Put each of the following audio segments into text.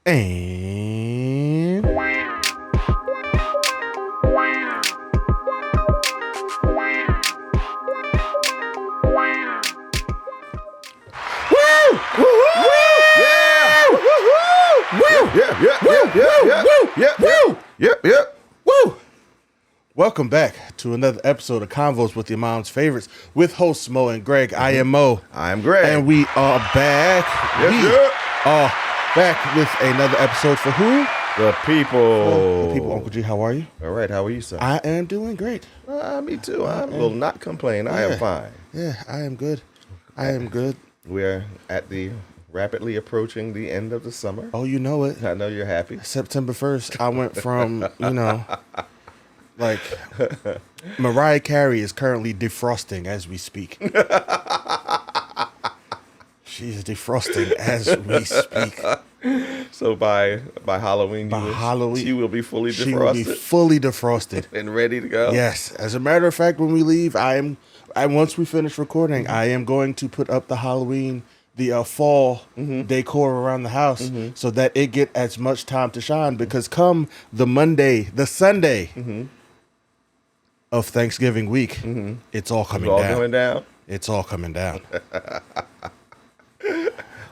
And woo, woo, woo, yeah, woo, woo, yeah, woo. Welcome back to another episode of Convos with Your Mom's Favorites with hosts Moe and Greg. I am Moe. I am Greg. And we are back. Are back with another episode for who? The people. The people. Uncle G, how are you? All right, how are you, sir? I am doing great. Me too. I will not complain. I am fine. Yeah, I am good. I am good. We're at the rapidly approaching the end of the summer. Oh, you know it. I know you're happy. September 1st, I went from, like, Mariah Carey is currently defrosting as we speak. She's defrosting as we speak. So by Halloween, she will be fully defrosted. She will be fully defrosted and ready to go. Yes. As a matter of fact, when we leave, once we finish recording, I am going to put up the Halloween, the fall decor around the house so that it get as much time to shine. Because come the Sunday of Thanksgiving week, it's all coming down. Going down. It's all coming down.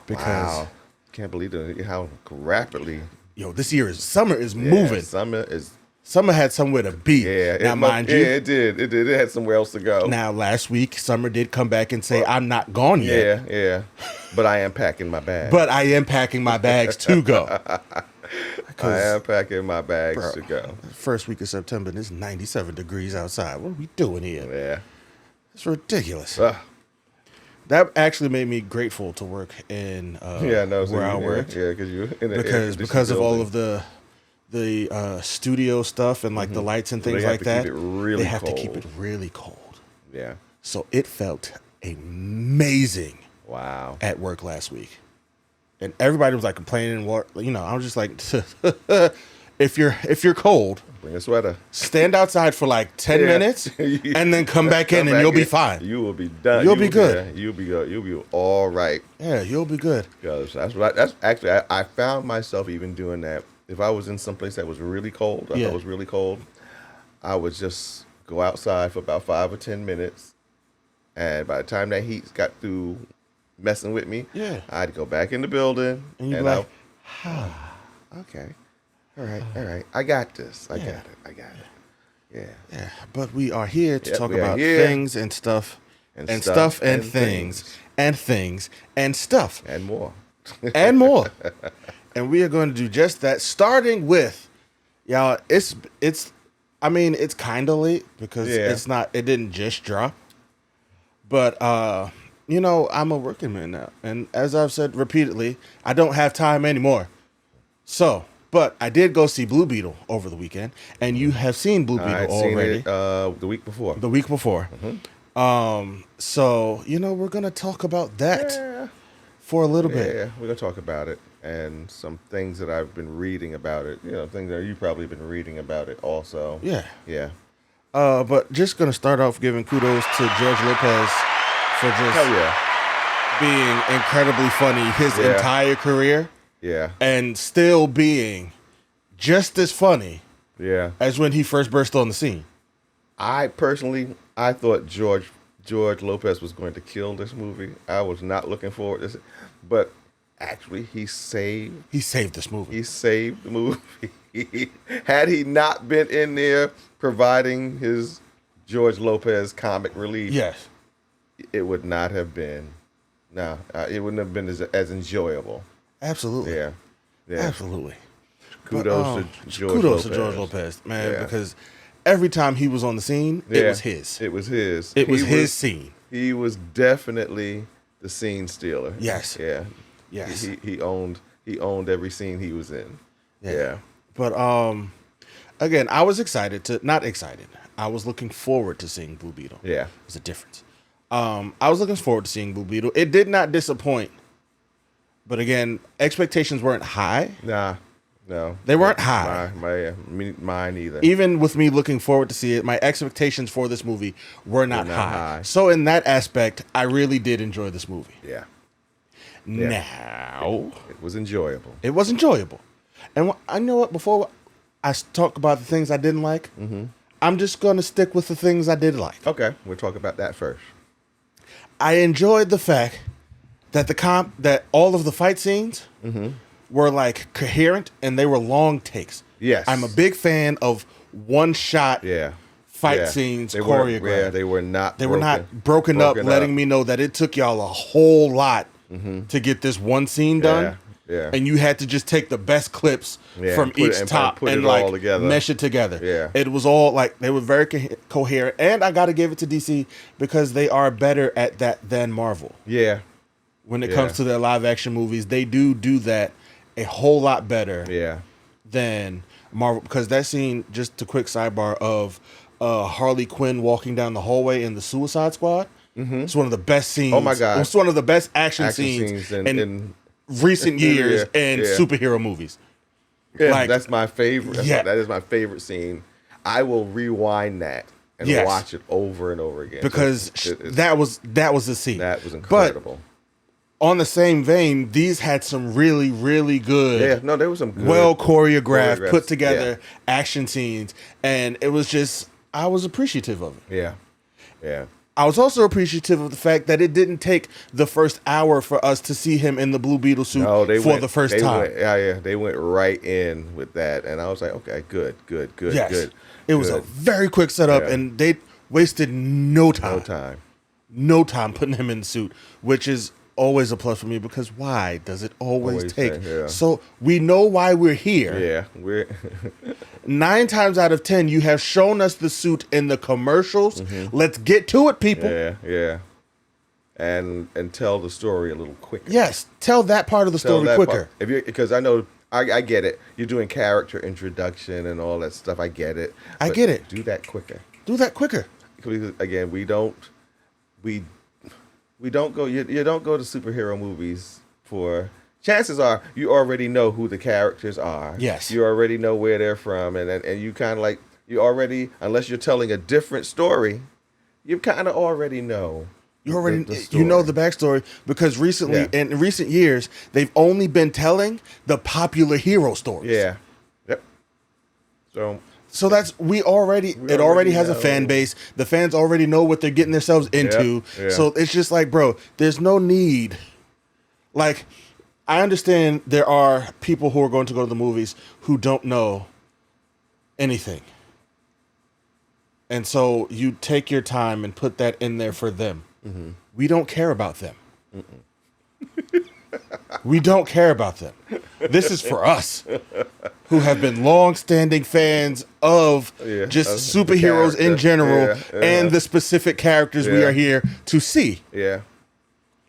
Because wow. Can't believe how rapidly. This year summer is moving. Summer had somewhere to be. Yeah, now, mind you, it did. It had somewhere else to go. Now, last week, Summer did come back and say, "I'm not gone yet." Yeah. But I am packing my bags. But I am packing my bags to go. I am packing my bags to go. First week of September, and it's 97 degrees outside. What are we doing here? Yeah, it's ridiculous. That actually made me grateful to work in where I worked. Yeah, because of all of the studio stuff and like the lights and things like that. They have to keep it really cold. Yeah. So it felt amazing. Wow. At work last week, and everybody was like complaining. I was just like, if you're cold, bring a sweater. Stand outside for like 10 minutes, and then come back in, and you'll be fine. You will be done. You'll be good. You'll be good. You'll be all right. Yeah, you'll be good. Because that's actually I found myself even doing that. If I was in some place that was really cold, I thought it was really cold, I would just go outside for about 5 or 10 minutes, and by the time that heat got through messing with me, I'd go back in the building, and you'd be like, okay. All right. I got this. I got it. Yeah. But we are here to talk about things and stuff and stuff and things and things and stuff. And more. And more. And we are going to do just that, starting with, y'all, it's kind of late because it didn't just drop. But, I'm a working man now. And as I've said repeatedly, I don't have time anymore. But I did go see Blue Beetle over the weekend, and you have seen Blue Beetle already. Seen it the week before. The week before. So, we're going to talk about that for a little bit. Yeah, we're going to talk about it and some things that I've been reading about it. Things that you've probably been reading about it also. Yeah. Yeah. But just going to start off giving kudos to George Lopez for just being incredibly funny his entire career. Yeah. And still being just as funny as when he first burst on the scene. I thought George Lopez was going to kill this movie. I was not looking forward to this. But actually, he saved this movie. He saved the movie. Had he not been in there providing his George Lopez comic relief, it would not have been. It wouldn't have been as enjoyable. Absolutely. Yeah. Absolutely. Kudos to George Lopez, man, because every time he was on the scene, it was his. It was his. It was his scene. He was definitely the scene stealer. Yes. Yeah. Yes. He owned every scene he was in. Yeah. But again, I was not excited. I was looking forward to seeing Blue Beetle. Yeah. There's a difference. I was looking forward to seeing Blue Beetle. It did not disappoint. But again, expectations weren't high. Nah, no. They weren't high. Mine either. Even with me looking forward to see it, my expectations for this movie were not high. So in that aspect, I really did enjoy this movie. Yeah. Now. It was enjoyable. It was enjoyable. And I know what, before I talk about the things I didn't like, I'm just going to stick with the things I did like. Okay, we'll talk about that first. I enjoyed the fact that that all of the fight scenes were like coherent and they were long takes. Yes. I'm a big fan of one shot fight scenes choreographed. Yeah, they were not broken up, letting me know that it took y'all a whole lot to get this one scene done. Yeah. And you had to just take the best clips from each top and like mesh it together. Yeah. It was all like, they were very coherent. And I got to give it to DC because they are better at that than Marvel. Yeah. When it comes to their live action movies, they do that a whole lot better than Marvel. Because that scene, just a quick sidebar of Harley Quinn walking down the hallway in the Suicide Squad. It's one of the best scenes. Oh my God. It's one of the best action scenes in recent years in superhero movies. Yeah, like, that's my favorite. That is my favorite scene. I will rewind that and watch it over and over again. Because that was the scene. That was incredible. But on the same vein, these had some really, really good, there was some good, well choreographed, put together action scenes. And it was just, I was appreciative of it. Yeah. I was also appreciative of the fact that it didn't take the first hour for us to see him in the Blue Beetle suit the first time. They went right in with that, and I was like, okay, good. Yes. It was a very quick setup, and they wasted no time putting him in the suit, which is always a plus for me, because why does it always take? So we know why we're here. Yeah, we're 9 times out of 10, you have shown us the suit in the commercials. Let's get to it, people. Yeah. And tell the story a little quicker. Yes, tell that part of the story quicker. Because I know I get it. You're doing character introduction and all that stuff. I get it. I get it. Do that quicker. Because, again, we don't go. You don't go to superhero movies for. Chances are you already know who the characters are. Yes. You already know where they're from, and you kind of like you already, unless you're telling a different story, you kind of already know. You know the backstory, because recently, in recent years, they've only been telling the popular hero stories. Yeah. Yep. So that's it already has a fan base. The fans already know what they're getting themselves into. Yeah. So it's just like, bro, there's no need. Like, I understand there are people who are going to go to the movies who don't know anything. And so you take your time and put that in there for them. We don't care about them. We don't care about them. This is for us, who have been long-standing fans of just superheroes in general and the specific characters we are here to see. Yeah.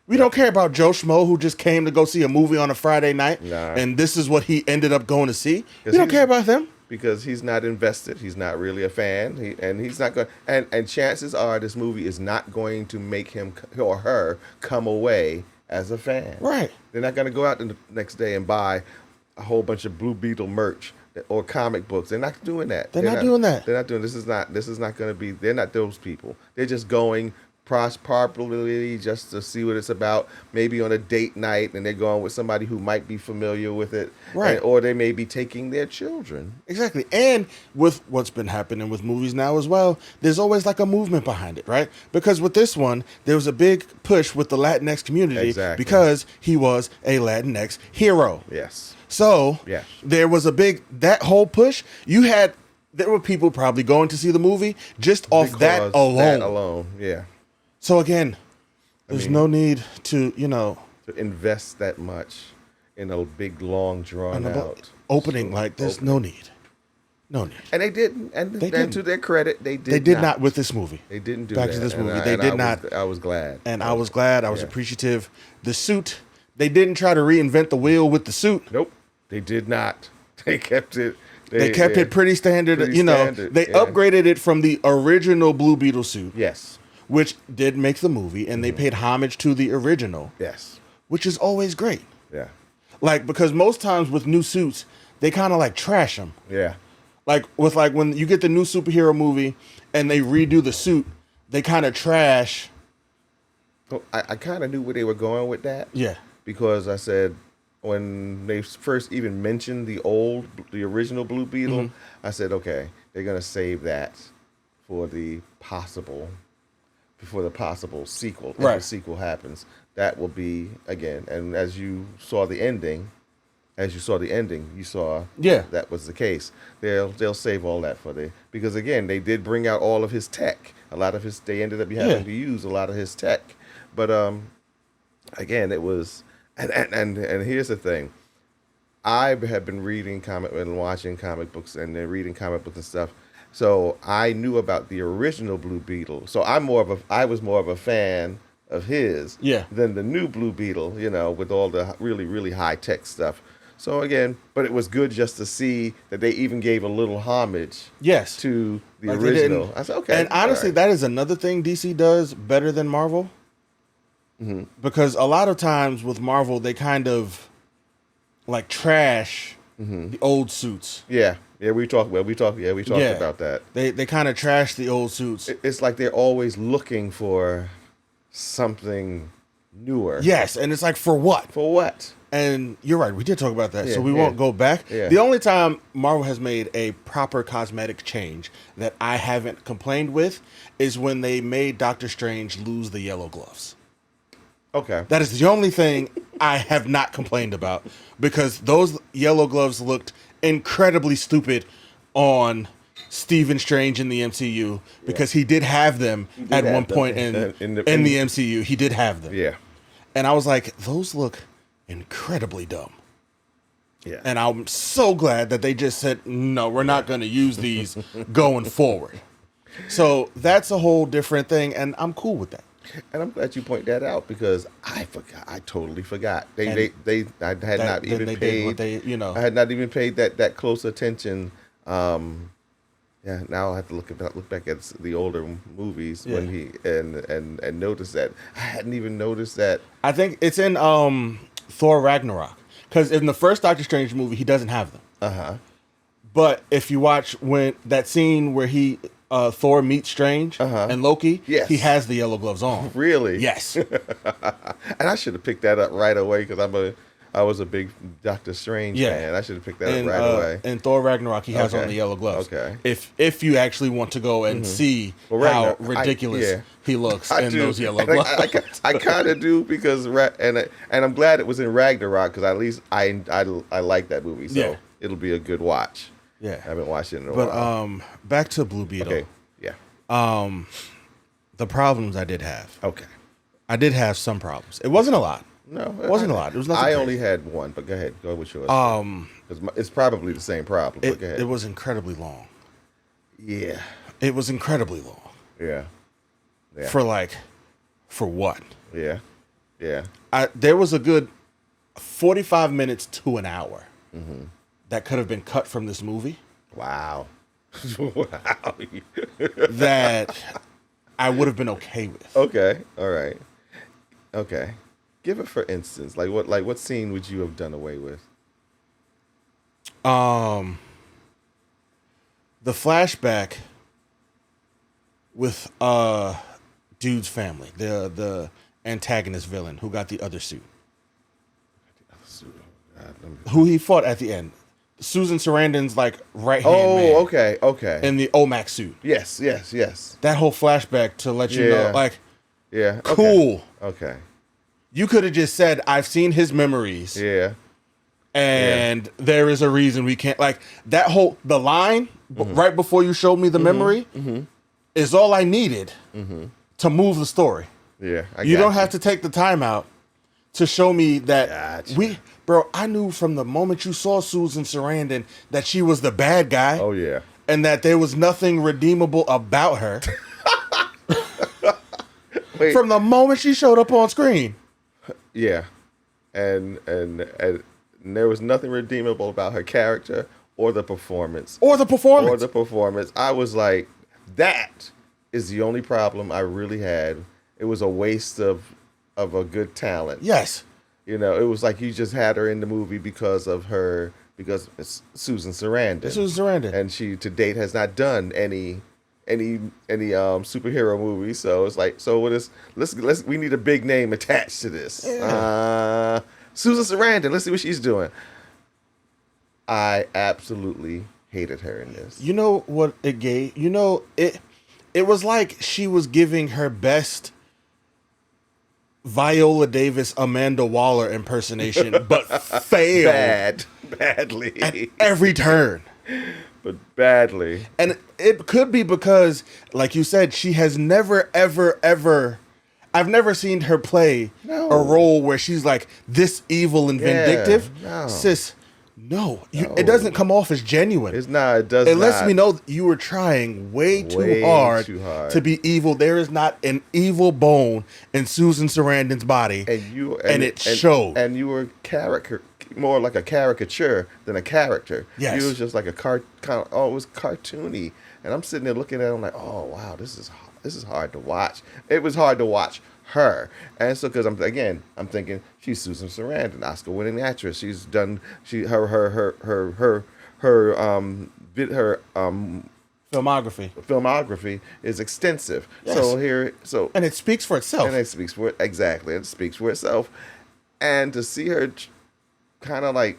We don't care about Joe Schmo, who just came to go see a movie on a Friday night, and this is what he ended up going to see. We don't care about them. Because he's not invested. He's not really a fan. He's not going. And chances are this movie is not going to make him or her come away as a fan. Right. They're not going to go out the next day and buy a whole bunch of Blue Beetle merch or comic books. They're not doing that. They're not doing that. They're not doing. This is not going to be. They're not those people. They're just going properly just to see what it's about, maybe on a date night, and they're going with somebody who might be familiar with it, right? Or they may be taking their children. Exactly. And with what's been happening with movies now as well, there's always like a movement behind it, right? Because with this one, there was a big push with the Latinx community because he was a Latinx hero. Yes. So there was that whole push. There were people probably going to see the movie just off that alone. Yeah. So again, there's no need to, to invest that much in a big, long, drawn out opening. Like, there's no need. No need. And they didn't. And to their credit, they did. They did not with this movie. They didn't do back that. to this movie. They did not. I was glad. And I was glad. I was appreciative. The suit. They didn't try to reinvent the wheel with the suit. Nope. They did not. They kept it. They kept it pretty standard. They upgraded it from the original Blue Beetle suit. Yes. Which did make the movie, and they paid homage to the original. Yes. Which is always great. Yeah. Like, because most times with new suits, they kind of like trash them. Yeah. Like when you get the new superhero movie and they redo the suit, they kind of trash. I kind of knew where they were going with that. Yeah. Because I said, when they first even mentioned the original Blue Beetle, I said, okay, they're gonna save that for the possible sequel. If the sequel happens, that will be again. And as you saw the ending, you saw that was the case. They'll save all that because again, they did bring out all of his tech. They ended up having to use a lot of his tech. But again, it was and here's the thing. I have been reading comic and watching comic books and then reading comic books and stuff. So I knew about the original Blue Beetle. So I was more of a fan of his than the new Blue Beetle, with all the really, really high tech stuff. So again, but it was good just to see that they even gave a little homage to the original. I said, okay. And honestly, that is another thing DC does better than Marvel. Mm-hmm. Because a lot of times with Marvel, they kind of like trash the old suits. Yeah, we talked about that. They kind of trash the old suits. It's like they're always looking for something newer. Yes, and it's like, for what? For what? And you're right, we did talk about that, so we won't go back. Yeah. The only time Marvel has made a proper cosmetic change that I haven't complained with is when they made Doctor Strange lose the yellow gloves. Okay. That is the only thing I have not complained about, because those yellow gloves looked incredibly stupid on Stephen Strange in the MCU, because he did have them at one point in the MCU. He did have them. Yeah. And I was like, those look incredibly dumb. Yeah. And I'm so glad that they just said, no, we're not going to use these going forward. So that's a whole different thing, and I'm cool with that. And I'm glad you point that out, because I forgot. I totally forgot. I had not even paid that close attention. Now I have to look back at the older movies when he and notice that I hadn't even noticed that. I think it's in Thor Ragnarok, because in the first Doctor Strange movie he doesn't have them. But if you watch when that scene where Thor meets Strange and Loki, he has the yellow gloves on. Really? Yes. And I should have picked that up right away, because I was a big Doctor Strange fan. I should have picked that up right away. In Thor Ragnarok, he has on the yellow gloves. Okay. If you actually want to go and see how ridiculous he looks in those yellow gloves. I kind of do, because and I'm glad it was in Ragnarok, because at least I like that movie, so it'll be a good watch. Yeah, I haven't watched it in a while. But back to Blue Beetle. Okay. Yeah. The problems I did have. Okay. I did have some problems. It wasn't a lot. No, it wasn't a lot. It was nothing. I only had one, but go ahead. Go with yours. It's probably the same problem. But go ahead. It was incredibly long. Yeah. It was incredibly long. Yeah. For what? Yeah. Yeah. There was a good 45 minutes to an hour that could have been cut from this movie. Wow. Wow. That I would have been okay with. Okay. All right. Okay. Give it for instance. What scene would you have done away with? The flashback with dude's family, the antagonist villain who got the other suit. Who he fought at the end. Susan Sarandon's right hand man. Oh, okay. In the OMAC suit. Yes. That whole flashback to let you know, yeah, cool. Okay. You could have just said, I've seen his memories. Yeah. And there is a reason we can't, the line right before you showed me the memory is all I needed to move the story. Yeah. You don't have to take the time out to show me that I knew from the moment you saw Susan Sarandon that she was the bad guy. Oh, yeah. And that there was nothing redeemable about her. Wait. From the moment she showed up on screen. Yeah. And there was nothing redeemable about her character or the performance. I was like, that is the only problem I really had. It was a waste of a good talent. Yes. It was like you just had her in the movie because it's Susan Sarandon. And she to date has not done any superhero movies. So it's like, we need a big name attached to this. Yeah. Susan Sarandon. Let's see what she's doing. I absolutely hated her in this. You know what it gave? You know, it was like she was giving her best Viola Davis, Amanda Waller impersonation, but failed badly at every turn. But badly. And it could be because, like you said, she has never, ever, ever. I've never seen her play a role where she's like this evil and vindictive. Sis, no. It doesn't come off as genuine. It's not. It does not. It not. lets me know that you were trying way too hard to be evil. There is not an evil bone in Susan Sarandon's body, and it showed. And you were more like a caricature than a character. Yes. You was just like a it was cartoony. And I'm sitting there looking at it, I'm like, oh wow, this is hard to watch. It was hard to watch her, and so because I'm thinking she's Susan Sarandon, Oscar-winning actress. She's done her filmography is extensive. Yes. And it speaks for itself. And it speaks for itself. And to see her kind of like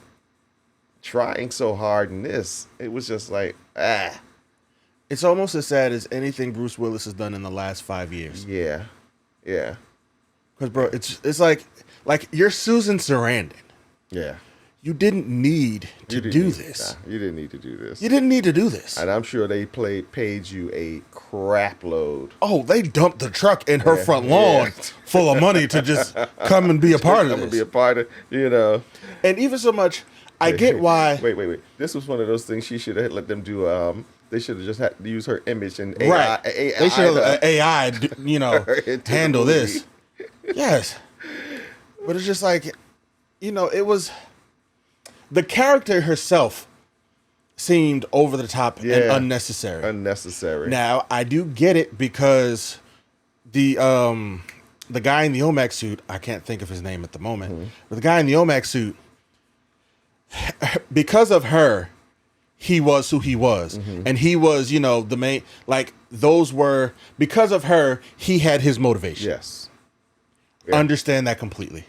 trying so hard in this, it was just like It's almost as sad as anything Bruce Willis has done in the last 5 years. Yeah. Because, bro, it's like you're Susan Sarandon. Yeah. You didn't need to do this. You didn't need to do this. You didn't need to do this. And I'm sure they paid you a crap load. Oh, they dumped the truck in her front lawn full of money to just come and be a part of this. Come and be a part of, And even so much, I get why. Wait. This was one of those things she should have let them do. They should have just had to use her image and AI. Right. They should have AI, handle this. Yes. But it's just like, it was... The character herself seemed over the top and unnecessary. Now, I do get it because the guy in the OMAC suit, I can't think of his name at the moment, but the guy in the OMAC suit, because of her, he was who he was. And he was, the main, because of her, he had his motivation. Yes. Yeah. Understand that completely.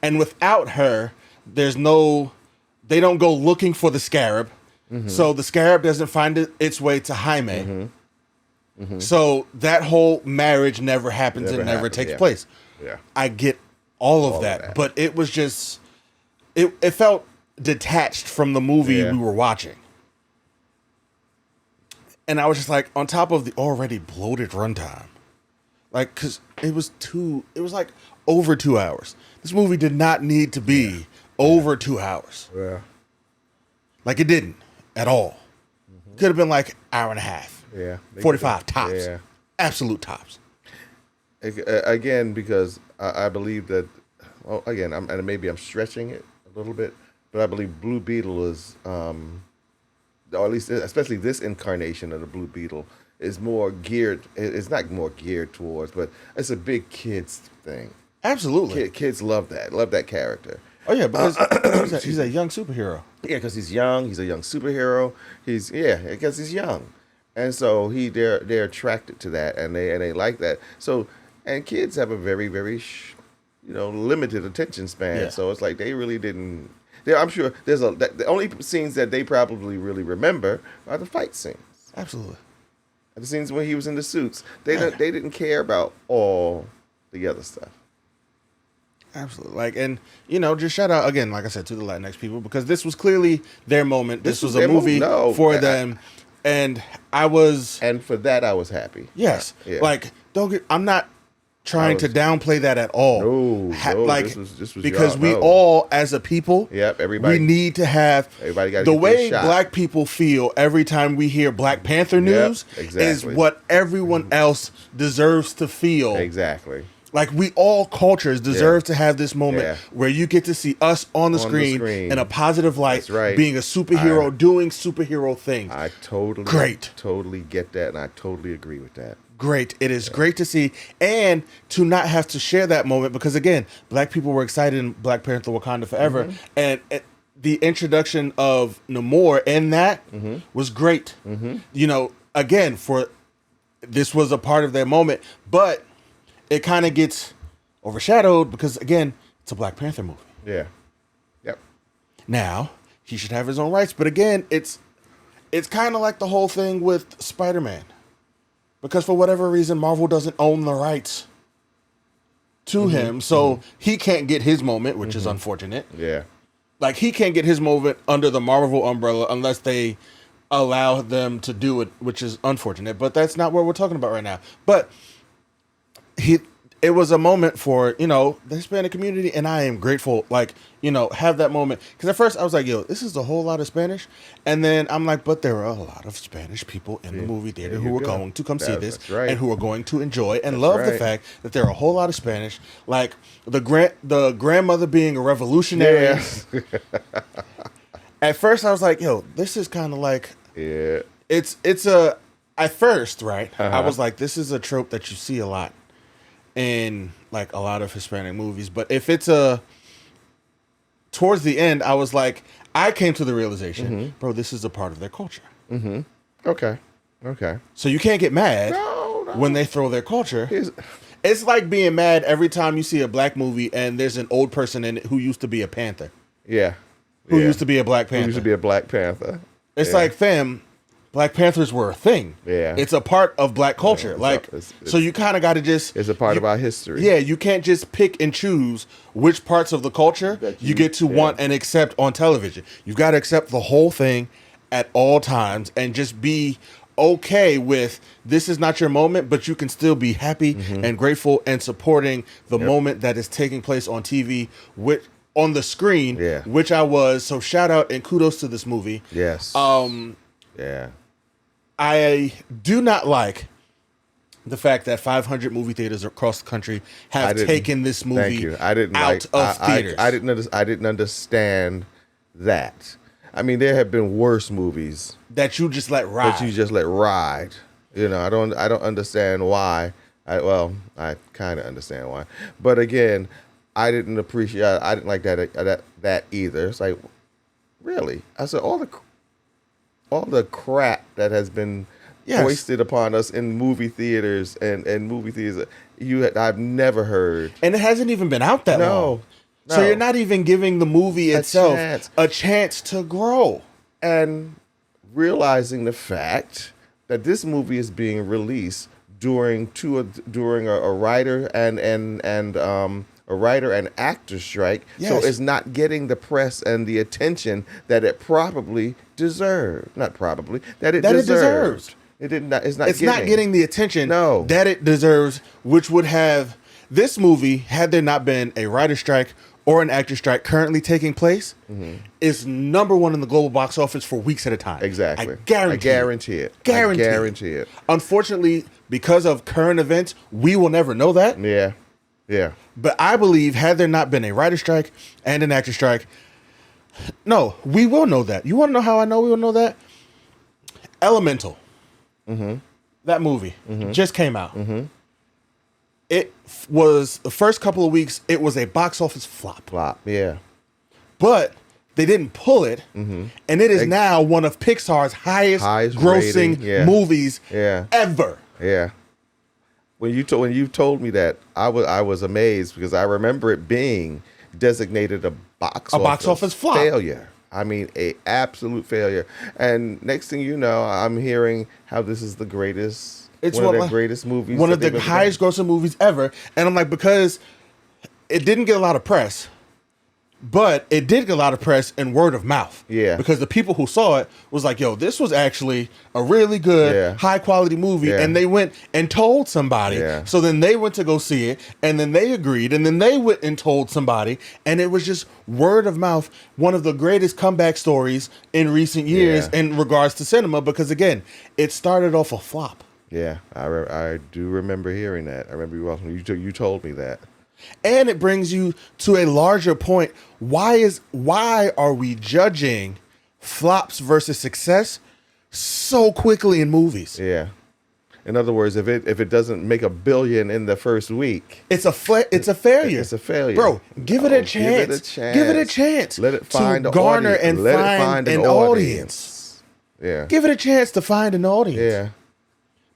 And without her, they don't go looking for the scarab. So the scarab doesn't find its way to Jaime. So that whole marriage never happens and never takes place. Yeah. I get all of that. But it was just, it felt detached from the movie we were watching. And I was just like, on top of the already bloated runtime, because it was like over 2 hours. This movie did not need to be over 2 hours. Yeah. It didn't at all. Could have been like hour and a half. Yeah. 45 tops. Yeah. Absolute tops. Again, because I believe that, and maybe I'm stretching it a little bit, but I believe Blue Beetle is, or at least, especially this incarnation of the Blue Beetle, is more geared, it's not more geared towards, but it's a big kids thing. Absolutely. Kids love that character. Oh, yeah, because he's a young superhero. Yeah, because he's young. He's a young superhero. Because he's young. And so they're attracted to that, and they like that. So, and kids have a very, very, limited attention span. Yeah. So it's like they really didn't. I'm sure the only scenes that they probably really remember are the fight scenes. Absolutely. The scenes when he was in the suits. They didn't care about all the other stuff. Absolutely. Just shout out again, like I said, to the Latinx people, because this was clearly their moment. This was a movie for them. And for that I was happy. Yes. Yeah. I'm not trying to downplay that at all. No, this was because we all, as a people, everybody, we need to have the way black people feel every time we hear Black Panther news is what everyone else deserves to feel. Exactly. We all cultures deserve to have this moment where you get to see us on the screen in a positive light, being a superhero, doing superhero things. I totally get that, and I totally agree with that. Great. It is great to see, and to not have to share that moment, because again, black people were excited in Black Panther Wakanda Forever, and the introduction of Namor in that was great. Again, this was a part of their moment, but it kind of gets overshadowed because, again, it's a Black Panther movie. Yeah. Now he should have his own rights. But again, it's kind of like the whole thing with Spider-Man, because for whatever reason, Marvel doesn't own the rights to him, so he can't get his moment, which is unfortunate. Yeah. Like, he can't get his moment under the Marvel umbrella unless they allow them to do it, which is unfortunate. But that's not what we're talking about right now. But it was a moment for, the Hispanic community, and I am grateful, have that moment. Because at first I was like, yo, this is a whole lot of Spanish. And then I'm like, but there are a lot of Spanish people in the movie theater who are going to come see this and who are going to enjoy and love the fact that there are a whole lot of Spanish. Like, the grandmother being a revolutionary. Yeah. At first I was like, yo, this is kind of like, at first, right? I was like, this is a trope that you see a lot in like a lot of Hispanic movies. But if it's towards the end, I was like, I came to the realization, bro, this is a part of their culture. Okay. So you can't get mad when they throw their culture. It's like being mad every time you see a black movie and there's an old person in it who used to be a Panther. Yeah. Who used to be a Black Panther. Who used to be a Black Panther. It's like, fam, Black Panthers were a thing. Yeah. It's a part of black culture. So you kind of got to just... It's a part of our history. Yeah, you can't just pick and choose which parts of the culture that you get to want and accept on television. You've got to accept the whole thing at all times and just be okay with this is not your moment, but you can still be happy and grateful and supporting the moment that is taking place on TV on the screen, which I was. So shout out and kudos to this movie. Yes. I do not like the fact that 500 movie theaters across the country have taken this movie out of theaters. I didn't understand that. I mean, there have been worse movies that you just let ride. I don't understand why. I kind of understand why, but again, I didn't like that either. It's like, really? I said all the crap that has been foisted upon us in movie theaters and movie theaters. I've never heard, and it hasn't even been out that long. No. So you're not even giving the movie itself a chance to grow, and realizing the fact that this movie is being released during a writer and actor strike, so it's not getting the press and the attention that it probably deserved. Not probably, that it deserved. It's not getting the attention that it deserves, which would have this movie, had there not been a writer strike or an actor strike currently taking place, is #1 in the global box office for weeks at a time. Exactly. I guarantee it. Unfortunately, because of current events, we will never know that. Yeah. But I believe, had there not been a writer strike and an actor strike, no, we will know that. You want to know how I know we will know that? Elemental. That movie just came out. It was, the first couple of weeks, it was a box office flop. But they didn't pull it, and it is now one of Pixar's highest grossing movies ever. Yeah. When you told me that, I was amazed, because I remember it being designated a box office flop failure. I mean, a absolute failure. And next thing you know, I'm hearing how this is the greatest, one of the greatest movies, one of the highest grossing movies ever. And I'm like, because it didn't get a lot of press, but it did get a lot of press and word of mouth. Yeah. Because the people who saw it was like, yo, this was actually a really good, high quality movie. Yeah. And they went and told somebody. Yeah. So then they went to go see it, and then they agreed, and then they went and told somebody. And it was just word of mouth, one of the greatest comeback stories in recent years in regards to cinema, because again, it started off a flop. Yeah, I do remember hearing that. I remember you told me that. And it brings you to a larger point. Why are we judging flops versus success so quickly in movies? Yeah. In other words, if it doesn't make $1 billion in the first week, it's a failure. It's a failure, bro. Give it a chance. Give it a chance. Let it find to garner and find an audience. Yeah. Give it a chance to find an audience. Yeah.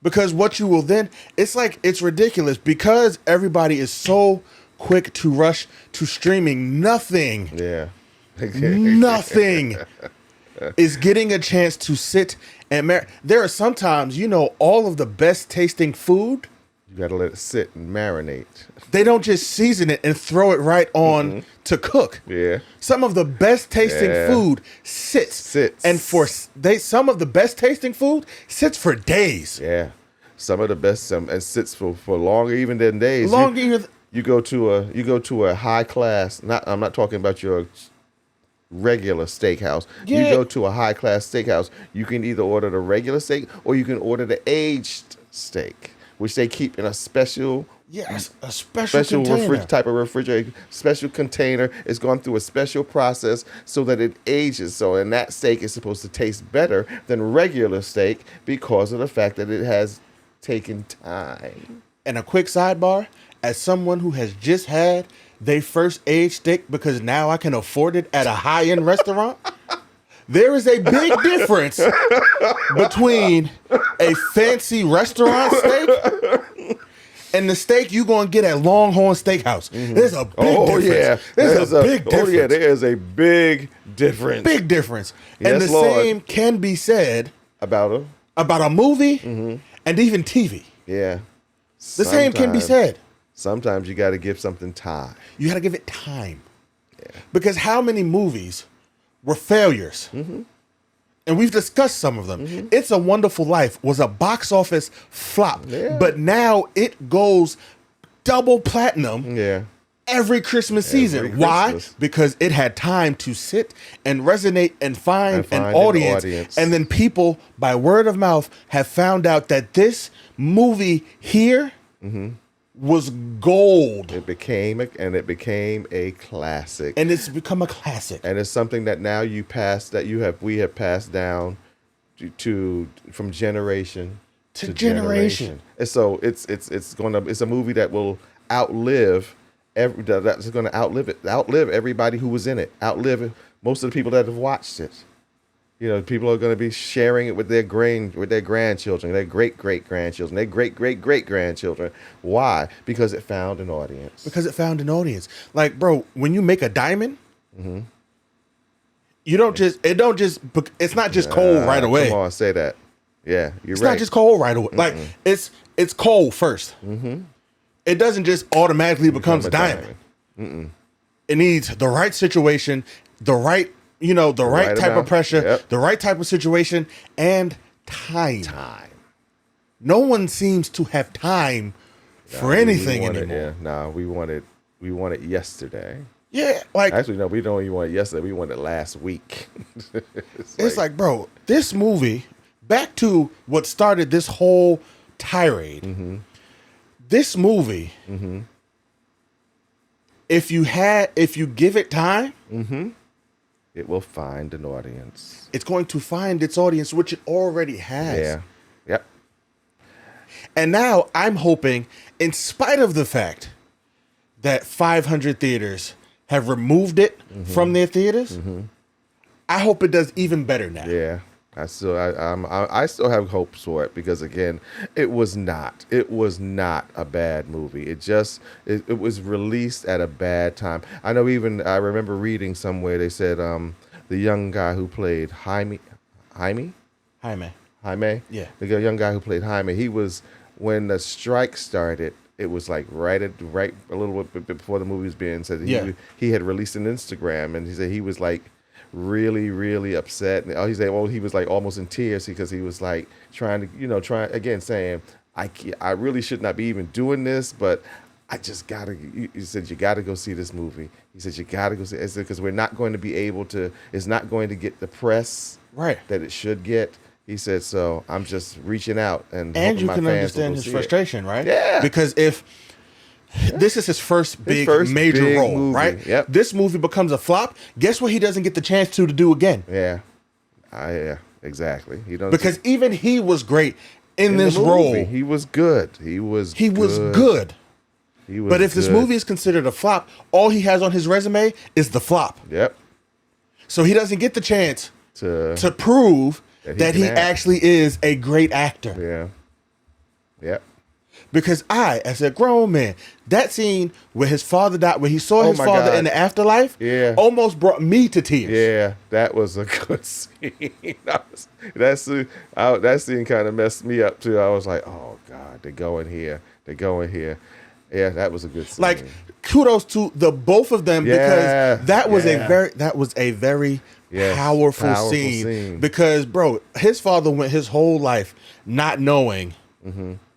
Because what you will then, it's ridiculous, because everybody is so quick to rush to streaming. Nothing Nothing is getting a chance to sit and there are sometimes, all of the best tasting food. You got to let it sit and marinate. They don't just season it and throw it right on to cook. Yeah. Some of the best tasting food sits. And some of the best tasting food sits for days. Yeah. Some of the best and sits for longer even than days. You go to a high class, I'm not talking about your regular steakhouse. Yeah. You go to a high class steakhouse, you can either order the regular steak or you can order the aged steak, which they keep in a special a special container. Type of refrigerator, special container. It's gone through a special process so that it ages. So, and that steak is supposed to taste better than regular steak because of the fact that it has taken time. And a quick sidebar, as someone who has just had their first aged steak because now I can afford it at a high-end restaurant, there is a big difference between a fancy restaurant steak and the steak you're going to get at Longhorn Steakhouse. There's a big difference. Yeah. There's a big difference. Oh, yeah, there is a big difference. Big difference. Yes, and the same can be said about a movie and even TV. Yeah. The same can be said. Sometimes you got to give something time. You got to give it time. Yeah. Because how many movies were failures? And we've discussed some of them. It's a Wonderful Life was a box office flop, but now it goes double platinum every Christmas season. Why? Because it had time to sit and resonate and find an audience. And then people, by word of mouth, have found out that this movie here was gold. It became a classic. And it's become a classic. And it's something that now we have passed down to from generation to generation. And so it's a movie that will outlive outlive everybody who was in it. Outlive most of the people that have watched it. People are going to be sharing it with their grandchildren, their great-great-grandchildren, their great-great-great-grandchildren. Why? Because it found an audience. Like, bro, when you make a diamond, it's not just cold right away. Come on, say that. Yeah, you're right. It's not just cold right away. Like, it's cold first. It doesn't just automatically becomes diamond. It needs the right situation, the right right type of pressure, the right type of situation, and time. No one seems to have time for anything anymore. We want it yesterday. Yeah, like actually, no, we don't even want it yesterday. We want it last week. it's like, bro, this movie. Back to what started this whole tirade. This movie, if you give it time. It will find an audience. It's going to find its audience, which it already has. Yeah. Yep. And now I'm hoping, in spite of the fact that 500 theaters have removed it from their theaters, I hope it does even better now. Yeah. I still have hopes for it because again, it was not a bad movie. It was released at a bad time. I remember reading somewhere they said the young guy who played Jaime. Yeah. The young guy who played Jaime, he was when the strike started, it was like right a little bit before the movie was being said. He had released an Instagram and he said he was like really, really upset. And he said, he was like almost in tears because he was like trying again saying, I really should not be even doing this, but I just gotta. He said you gotta go see this movie. He said you gotta go see it because we're not going to be able to. It's not going to get the press that it should get. He said so. I'm just reaching out and you can understand his frustration, right? Yeah, because if. This is his first major role, movie. Right? Yep. This movie becomes a flop. Guess what? He doesn't get the chance to do again. Yeah, yeah, exactly. Because even he was great in this role. He was good. He was good. But if this movie is considered a flop, all he has on his resume is the flop. Yep. So he doesn't get the chance to prove that he actually is a great actor. Yeah. Yep. Because as a grown man, that scene where his father died, where he saw his father God. in the afterlife, almost brought me to tears. Yeah, that was a good scene. That scene kind of messed me up too. I was like, oh God, they're going here. Yeah, that was a good scene. Like, kudos to the both of them because that was a very powerful scene. Because, bro, his father went his whole life not knowing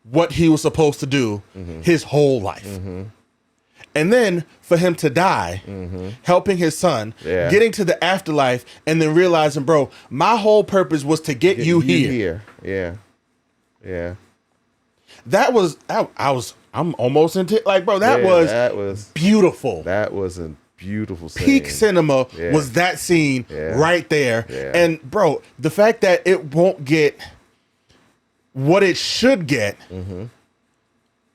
what he was supposed to do his whole life. And then for him to die, helping his son, getting to the afterlife, and then realizing, bro, my whole purpose was to get you here. Yeah. I'm almost into, like, bro, that was beautiful. That was a beautiful scene. Peak cinema was that scene right there. And, bro, the fact that it won't get what it should get,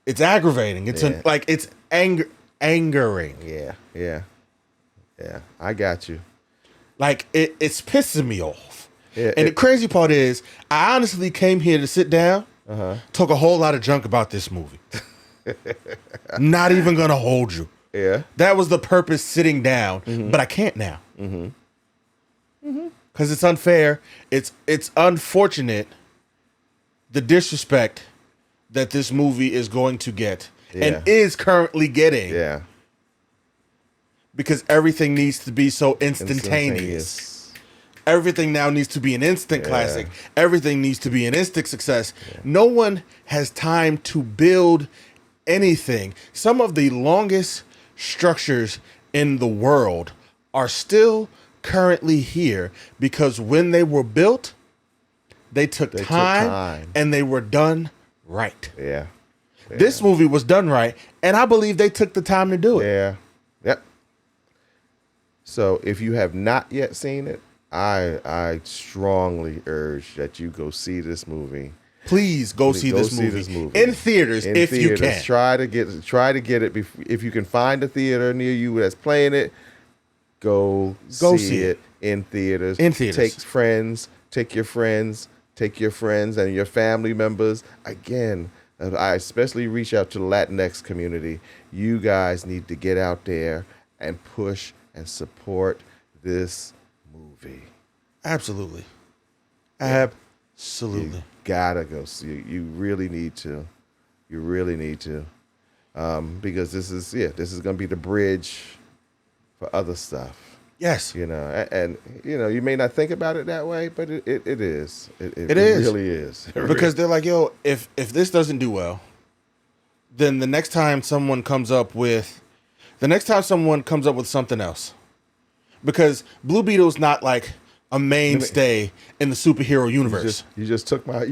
it's aggravating. It's it's angering. Yeah. I got you. Like, it's pissing me off. And the crazy part is, I honestly came here to sit down, talk a whole lot of junk about this movie. Not even gonna hold you. Yeah. That was the purpose, sitting down, but I can't now. Because it's unfair. It's unfortunate, the disrespect that this movie is going to get and is currently getting. Yeah. Because everything needs to be so instantaneous. Everything now needs to be an instant classic. Everything needs to be an instant success. No one has time to build anything. Some of the longest structures in the world are still currently here because when they were built, they took time and they were done right. Yeah. This movie was done right, and I believe they took the time to do it. Yeah. Yep. So if you have not yet seen it, I strongly urge that you go see this movie. Please go see this movie in theaters if you can. Try to get it. If you can find a theater near you that's playing it, go see it in theaters. Take your friends and your family members. Again, I especially reach out to the Latinx community. You guys need to get out there and push and support this movie. Absolutely. Absolutely. You gotta go see it. You really need to. Because this is gonna be the bridge for other stuff. Yes. And you may not think about it that way, but it is. It is. Really is. Because they're like, yo, if this doesn't do well, then the next time someone comes up with something else. Because Blue Beetle's not like a mainstay in the superhero universe. You just took my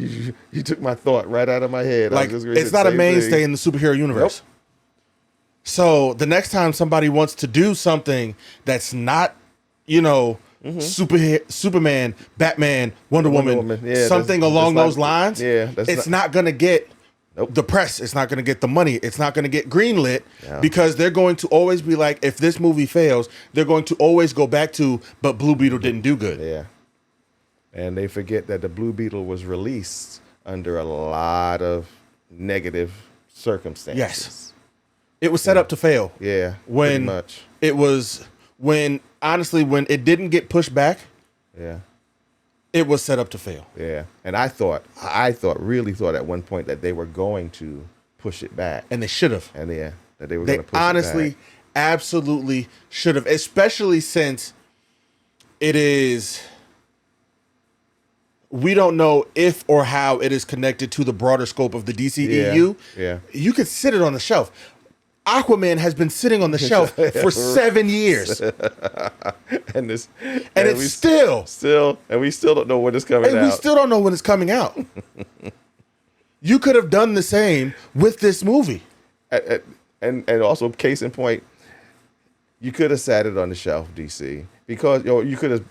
thought right out of my head. Like, it's not a mainstay in the superhero universe. Nope. So the next time somebody wants to do something that's not, Superman, Batman, Wonder Woman, something along those lines, it's not going to get the press. It's not going to get the money. It's not going to get greenlit because they're going to always be like, if this movie fails, they're going to always go back to, but Blue Beetle didn't do good. Yeah. And they forget that the Blue Beetle was released under a lot of negative circumstances. Yes. It was set up to fail. Yeah. When much. When it didn't get pushed back. Yeah. It was set up to fail. Yeah. And I really thought at one point that they were going to push it back. And they should have. And that they were going to push it back. They honestly, absolutely should have, especially since it is, we don't know if or how it is connected to the broader scope of the DCEU. Yeah. You could sit it on the shelf. Aquaman has been sitting on the shelf for 7 years. and we still don't know when it's coming out. We still don't know when it's coming out. You could have done the same with this movie. And also, case in point, you could have sat it on the shelf, DC, because you could have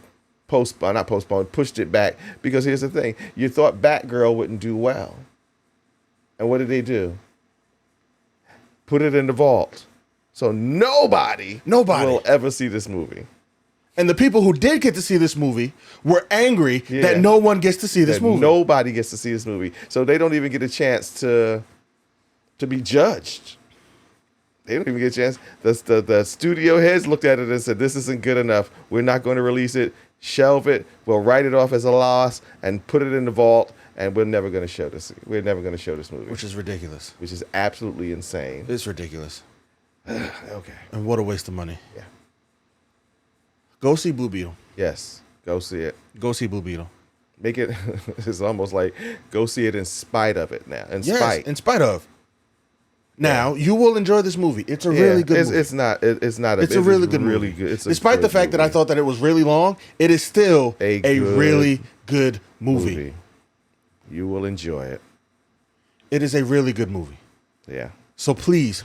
pushed it back. Because here's the thing. You thought Batgirl wouldn't do well. And what did they do? Put it in the vault. So nobody will ever see this movie. And the people who did get to see this movie were angry that no one gets to see this movie. Nobody gets to see this movie. So they don't even get a chance to to be judged. They don't even get a chance. The studio heads looked at it and said, "This isn't good enough. We're not going to release it. Shelve it. We'll write it off as a loss and put it in the vault. And we're never going to show this. We're never going to show this movie." Which is ridiculous. Which is absolutely insane. It's ridiculous. Okay. And what a waste of money. Yeah. Go see Blue Beetle. Yes. Go see it. Go see Blue Beetle. Make it. It's almost like go see it in spite of it now. In spite of. Now you will enjoy this movie. It's a really good movie. It's not. It's not. It's a really good really movie. Good. It's despite the fact that I thought that it was really long, it is still a really good movie. You will enjoy it. It is a really good movie. Yeah. So please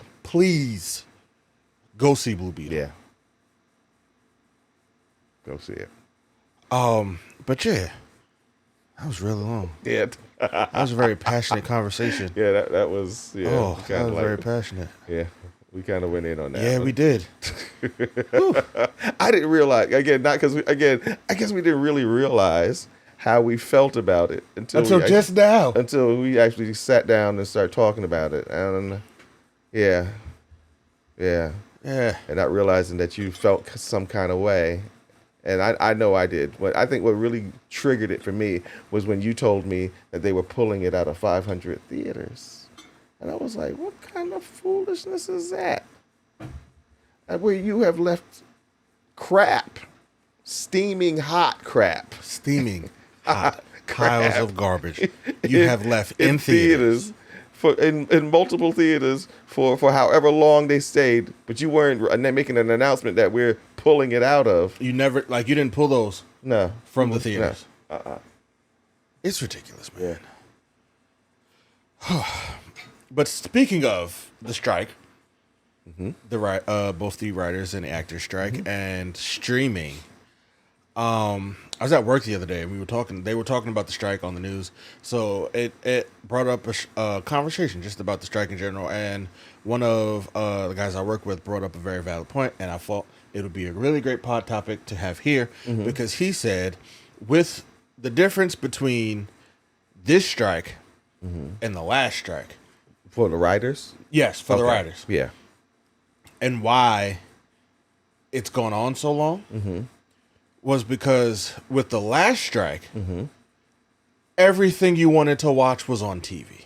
go see Blue Beetle. Yeah. Go see it. But yeah, that was really long. Yeah. That was a very passionate conversation. Yeah, that was. Yeah, that was very passionate. Yeah, we kind of went in on that. Yeah, we did. I didn't realize again, not because I guess we didn't really realize how we felt about it until just now. Until we actually sat down and started talking about it, and yeah, and not realizing that you felt some kind of way. And I know I did. But I think what really triggered it for me was when you told me that they were pulling it out of 500 theaters. And I was like, what kind of foolishness is that? And where you have left crap, steaming hot crap. Steaming hot piles of garbage you have left in theaters. In multiple theaters for however long they stayed, but you weren't making an announcement that we're pulling it out of. You didn't pull those from the theaters. No. It's ridiculous, man. Yeah. But speaking of the strike, both the writers and the actors strike and streaming. I was at work the other day and they were talking about the strike on the news. So it brought up a conversation just about the strike in general. And one of the guys I work with brought up a very valid point, and I thought it would be a really great pod topic to have here because he said with the difference between this strike and the last strike. For the writers? Yes, for the writers. Yeah. And why it's gone on so long was because with the last strike, everything you wanted to watch was on TV.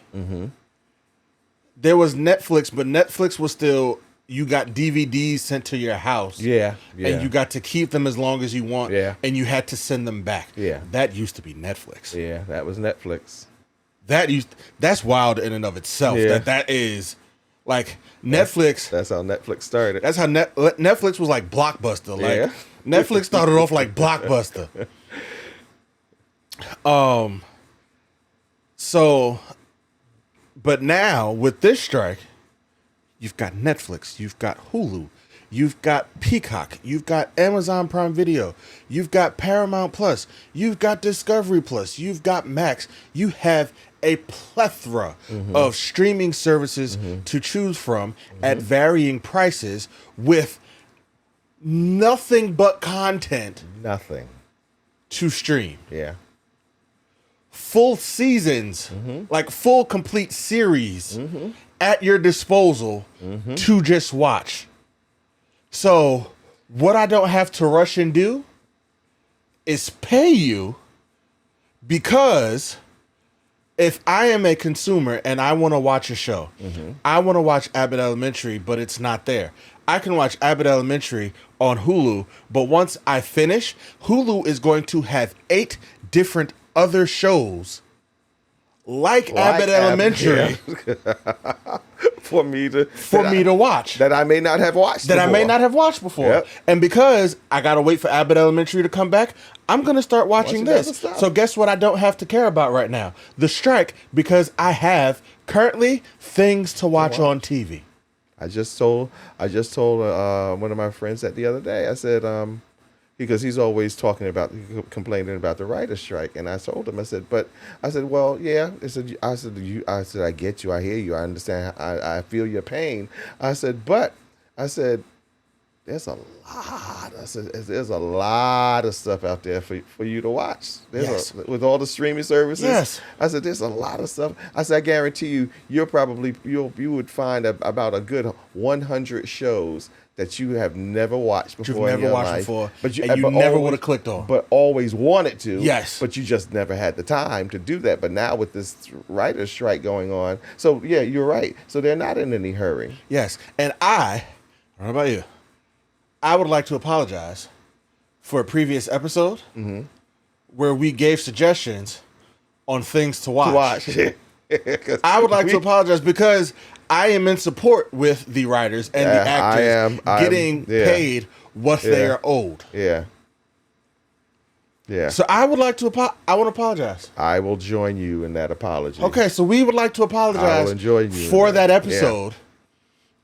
There was Netflix, but Netflix was still, you got DVDs sent to your house. Yeah. And you got to keep them as long as you want. Yeah. And you had to send them back. Yeah. That used to be Netflix. Yeah, that was Netflix. That's wild in and of itself. Yeah. That is like Netflix. That's how Netflix started. That's how Netflix was like Blockbuster. Like Netflix started off like Blockbuster. So, but now with this strike, you've got Netflix, you've got Hulu, you've got Peacock, you've got Amazon Prime Video, you've got Paramount Plus, you've got Discovery Plus, you've got Max. You have a plethora of streaming services to choose from at varying prices with nothing but content. Nothing. To stream. Yeah. Full seasons, like full complete series at your disposal to just watch. So what I don't have to rush and do is pay you, because if I am a consumer and I want to watch a show, I want to watch Abbott Elementary, but it's not there. I can watch Abbott Elementary on Hulu, but once I finish, Hulu is going to have 8 different other shows like Abbott Elementary for me to watch that I may not have watched before. Yep. And because I gotta wait for Abbott Elementary to come back, I'm gonna start watching this. So guess what I don't have to care about right now? The strike, because I have currently things to watch on TV. I just told one of my friends that the other day. I said, because he's always complaining about the writer's strike, and I told him, I said, well, yeah. I said, I get you, I hear you, I understand, I feel your pain. I said, there's a lot of stuff out there for you to watch. With all the streaming services. Yes. I said, there's a lot of stuff. I said, I guarantee you, you would find about a good 100 shows that you have never watched before. You've never watched before, but you never would have clicked on. But always wanted to. Yes. But you just never had the time to do that. But now with this writer's strike going on, so yeah, you're right. So they're not in any hurry. Yes. And I don't know about you, I would like to apologize for a previous episode where we gave suggestions on things to watch. I would like to apologize because I am in support with the writers and the actors getting paid what they are owed. Yeah. Yeah. So I would like to I want to apologize. I will join you in that apology. Okay, so we would like to apologize for that episode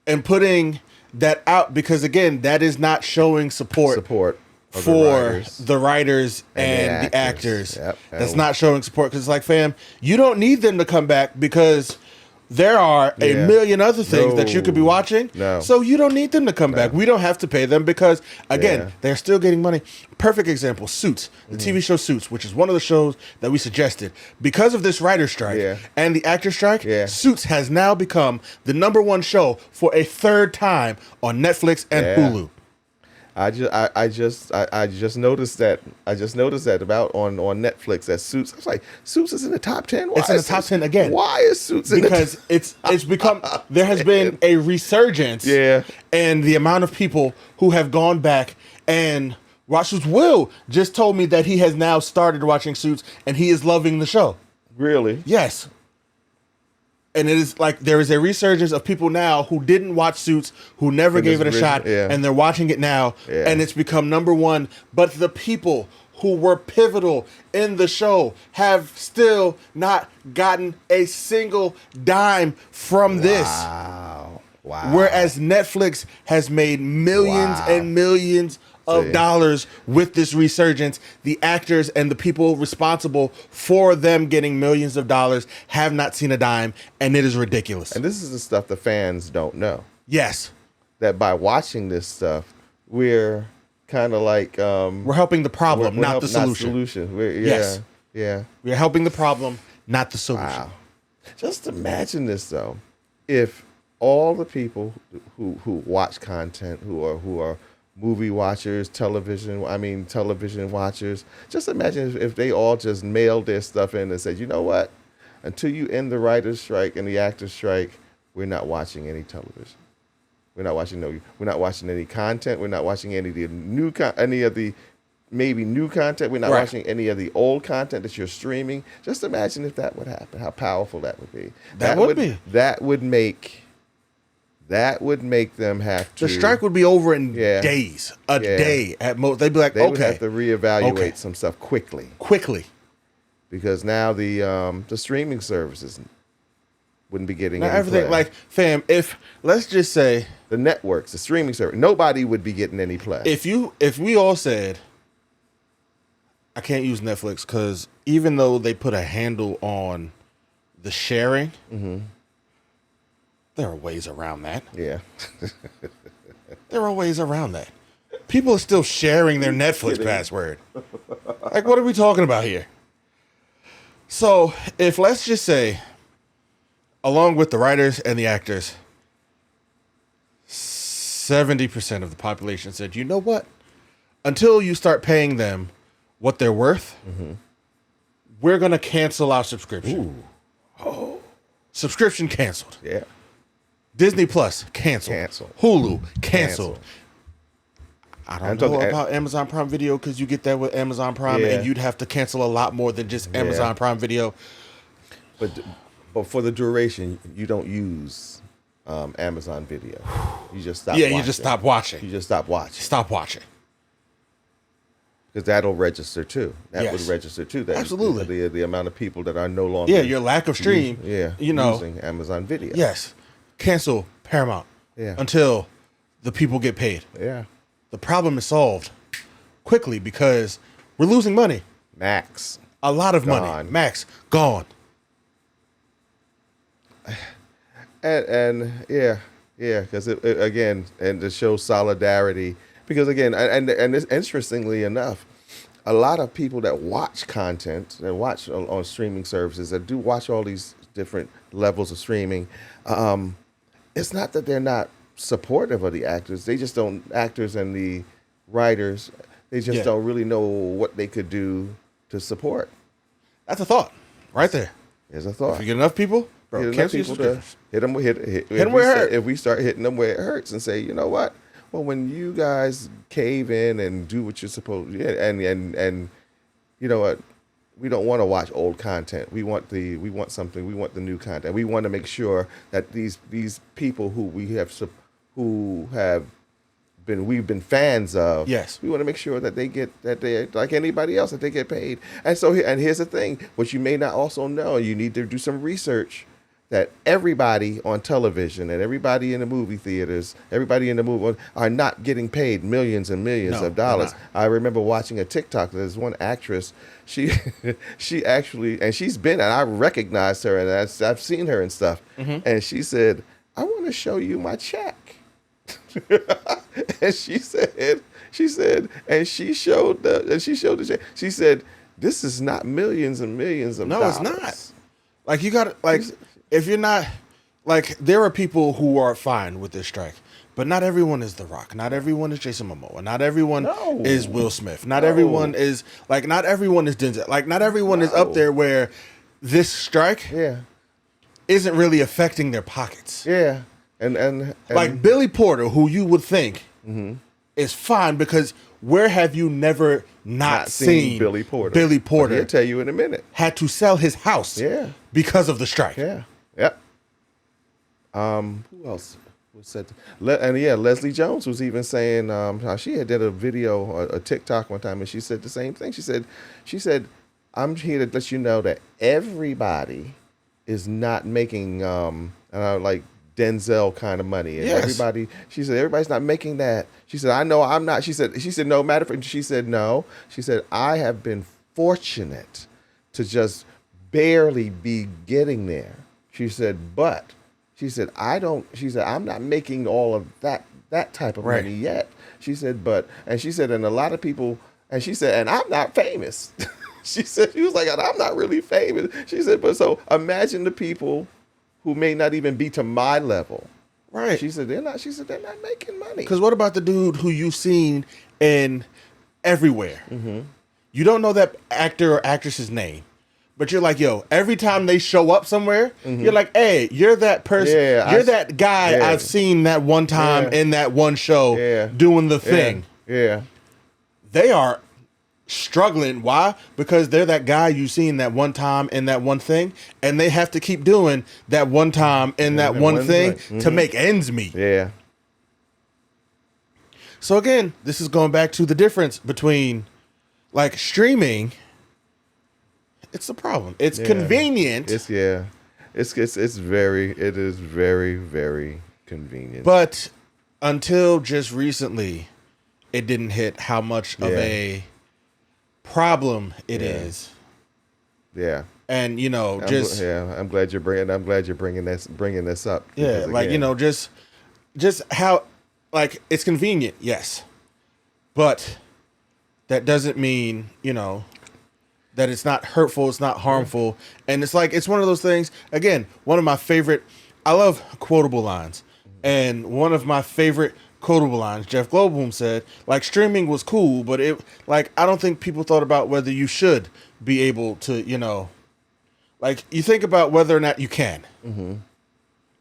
and putting that out because again, that is not showing support for the writers and the actors. Yep. That's not showing support because it's like, fam, you don't need them to come back because there are a million other things that you could be watching. So you don't need them to come back. We don't have to pay them because, again, they're still getting money. Perfect example, Suits, the TV show Suits, which is one of the shows that we suggested. Because of this writer strike and the actor strike, Suits has now become the #1 show for a third time on Netflix and Hulu. I just noticed that. I just noticed that about on Netflix that Suits. I was like, Suits is in the top 10. It's in the top 10 again. Why is Suits in because it's become there has been a resurgence. And the amount of people who have gone back and watched Suits. Will just told me that he has now started watching Suits and he is loving the show. Really? Yes. And it is like there is a resurgence of people now who didn't watch Suits, who never gave it a shot, and they're watching it now, and it's become #1. But the people who were pivotal in the show have still not gotten a single dime from this. Wow. Whereas Netflix has made millions and millions of dollars with this resurgence. The actors and the people responsible for them getting millions of dollars have not seen a dime, and it is ridiculous. And this is the stuff the fans don't know. Yes. That by watching this stuff, we're kind of like... we're helping the problem, not the solution. Yeah. We're helping the problem, not the solution. Wow. Just imagine this, though. If all the people who watch content, who are movie watchers, television watchers. Just imagine if they all just mailed their stuff in and said, you know what? Until you end the writer's strike and the actor's strike, we're not watching any television. We're not watching any content. We're not watching any of the new content. We're not watching any of the old content that you're streaming. Just imagine if that would happen. How powerful that would be. That would make them have to... The strike would be over in days. A day at most. They'd be like, they would have to reevaluate some stuff quickly. Because now the streaming services wouldn't be getting any everything. play. Like, fam, if, let's just say... The networks, the streaming service, nobody would be getting any play. If we all said, I can't use Netflix because even though they put a handle on the sharing... There are ways around that. Yeah. There are ways around that. People are still sharing their Netflix password. Like, what are we talking about here? So, if let's just say, along with the writers and the actors, 70% of the population said, you know what? Until you start paying them what they're worth, we're going to cancel our subscription. Subscription canceled. Yeah. Disney Plus, canceled. Hulu, canceled. I don't know about Amazon Prime Video because you get that with Amazon Prime and you'd have to cancel a lot more than just Amazon Prime Video. But for the duration, you don't use Amazon Video. You just stop watching. You just stop watching. You just stop watching. Stop watching. Because that'll register too. That would register too. Absolutely. The amount of people that are no longer... your lack of stream. Using Amazon Video. Yes. Cancel Paramount until the people get paid. Yeah. The problem is solved quickly because we're losing money. Max. A lot of money. Max, gone. And Yeah, because again, and to show solidarity. Because again, and it's, interestingly enough, a lot of people that watch content, that watch on streaming services, that do watch all these different levels of streaming, it's not that they're not supportive of the actors. They just don't, actors and the writers, they just don't really know what they could do to support. That's a thought right there. There's a thought. If you get enough people, bro, get enough people to hit them where it hurts. If we start hitting them where it hurts and say, you know what? Well, when you guys cave in and do what you're supposed to, and you know what? We don't want to watch old content. We want the new content. We want to make sure that these people who we've been fans of. Yes. We want to make sure that they like anybody else, that they get paid. And so, and here's the thing, what you may not also know, you need to do some research, that everybody on television and everybody in the movie theaters, everybody in the movie are not getting paid millions and millions of dollars. I remember watching a TikTok. There's one actress, she actually, and she's been, and I recognized her, and I've seen her and stuff. Mm-hmm. And she said, "I want to show you my check." And she said, and she showed the check. She said, "This is not millions and millions of dollars." No, it's not. Like, you got, like, if you're not, like, there are people who are fine with this strike, but not everyone is The Rock. Not everyone is Jason Momoa. Not everyone is Will Smith. Not everyone is, like, not everyone is Denzel. Like, not everyone is up there where this strike isn't really affecting their pockets. Yeah. And like Billy Porter, who you would think is fine, because where have you never not seen Billy Porter? Billy Porter, I'll tell you in a minute, had to sell his house because of the strike. Yeah. Yep. Who else was said? Leslie Jones was even saying how she had did a video, a TikTok one time, and she said the same thing. She said, "I'm here to let you know that everybody is not making like Denzel kind of money, and everybody." She said, "Everybody's not making that." She said, "I know I'm not." She said, "No matter." She said, "No." She said, "I have been fortunate to just barely be getting there." She said, "But," she said, "I'm not making all of that type of money yet." She said, "But," and she said, "and a lot of people," and she said, "and I'm not famous." She was like, "I'm not really famous." She said, "But so imagine the people who may not even be to my level." Right. She said, they're not making money. Because what about the dude who you've seen in everywhere? Mm-hmm. You don't know that actor or actress's name, but you're like, yo, every time they show up somewhere, you're like, hey, you're that person. Yeah, you're that guy I've seen that one time in that one show doing the thing. Yeah. They are struggling. Why? Because they're that guy you seen that one time in that one thing, and they have to keep doing that one time in that one thing to make ends meet. Yeah. So again, this is going back to the difference between, like, streaming. It's the problem. It's convenient. It is very, very convenient. But until just recently, it didn't hit how much of a problem it is. Yeah. And I'm glad you're bringing this up. Yeah, like, just how, like, it's convenient, yes, but that doesn't mean that it's not hurtful, it's not harmful, and it's like, it's one of those things. Again, one of my favorite, I love quotable lines, and one of my favorite quotable lines, Jeff Goldblum said, like, streaming was cool, but I don't think people thought about whether you should be able to, like, you think about whether or not you can,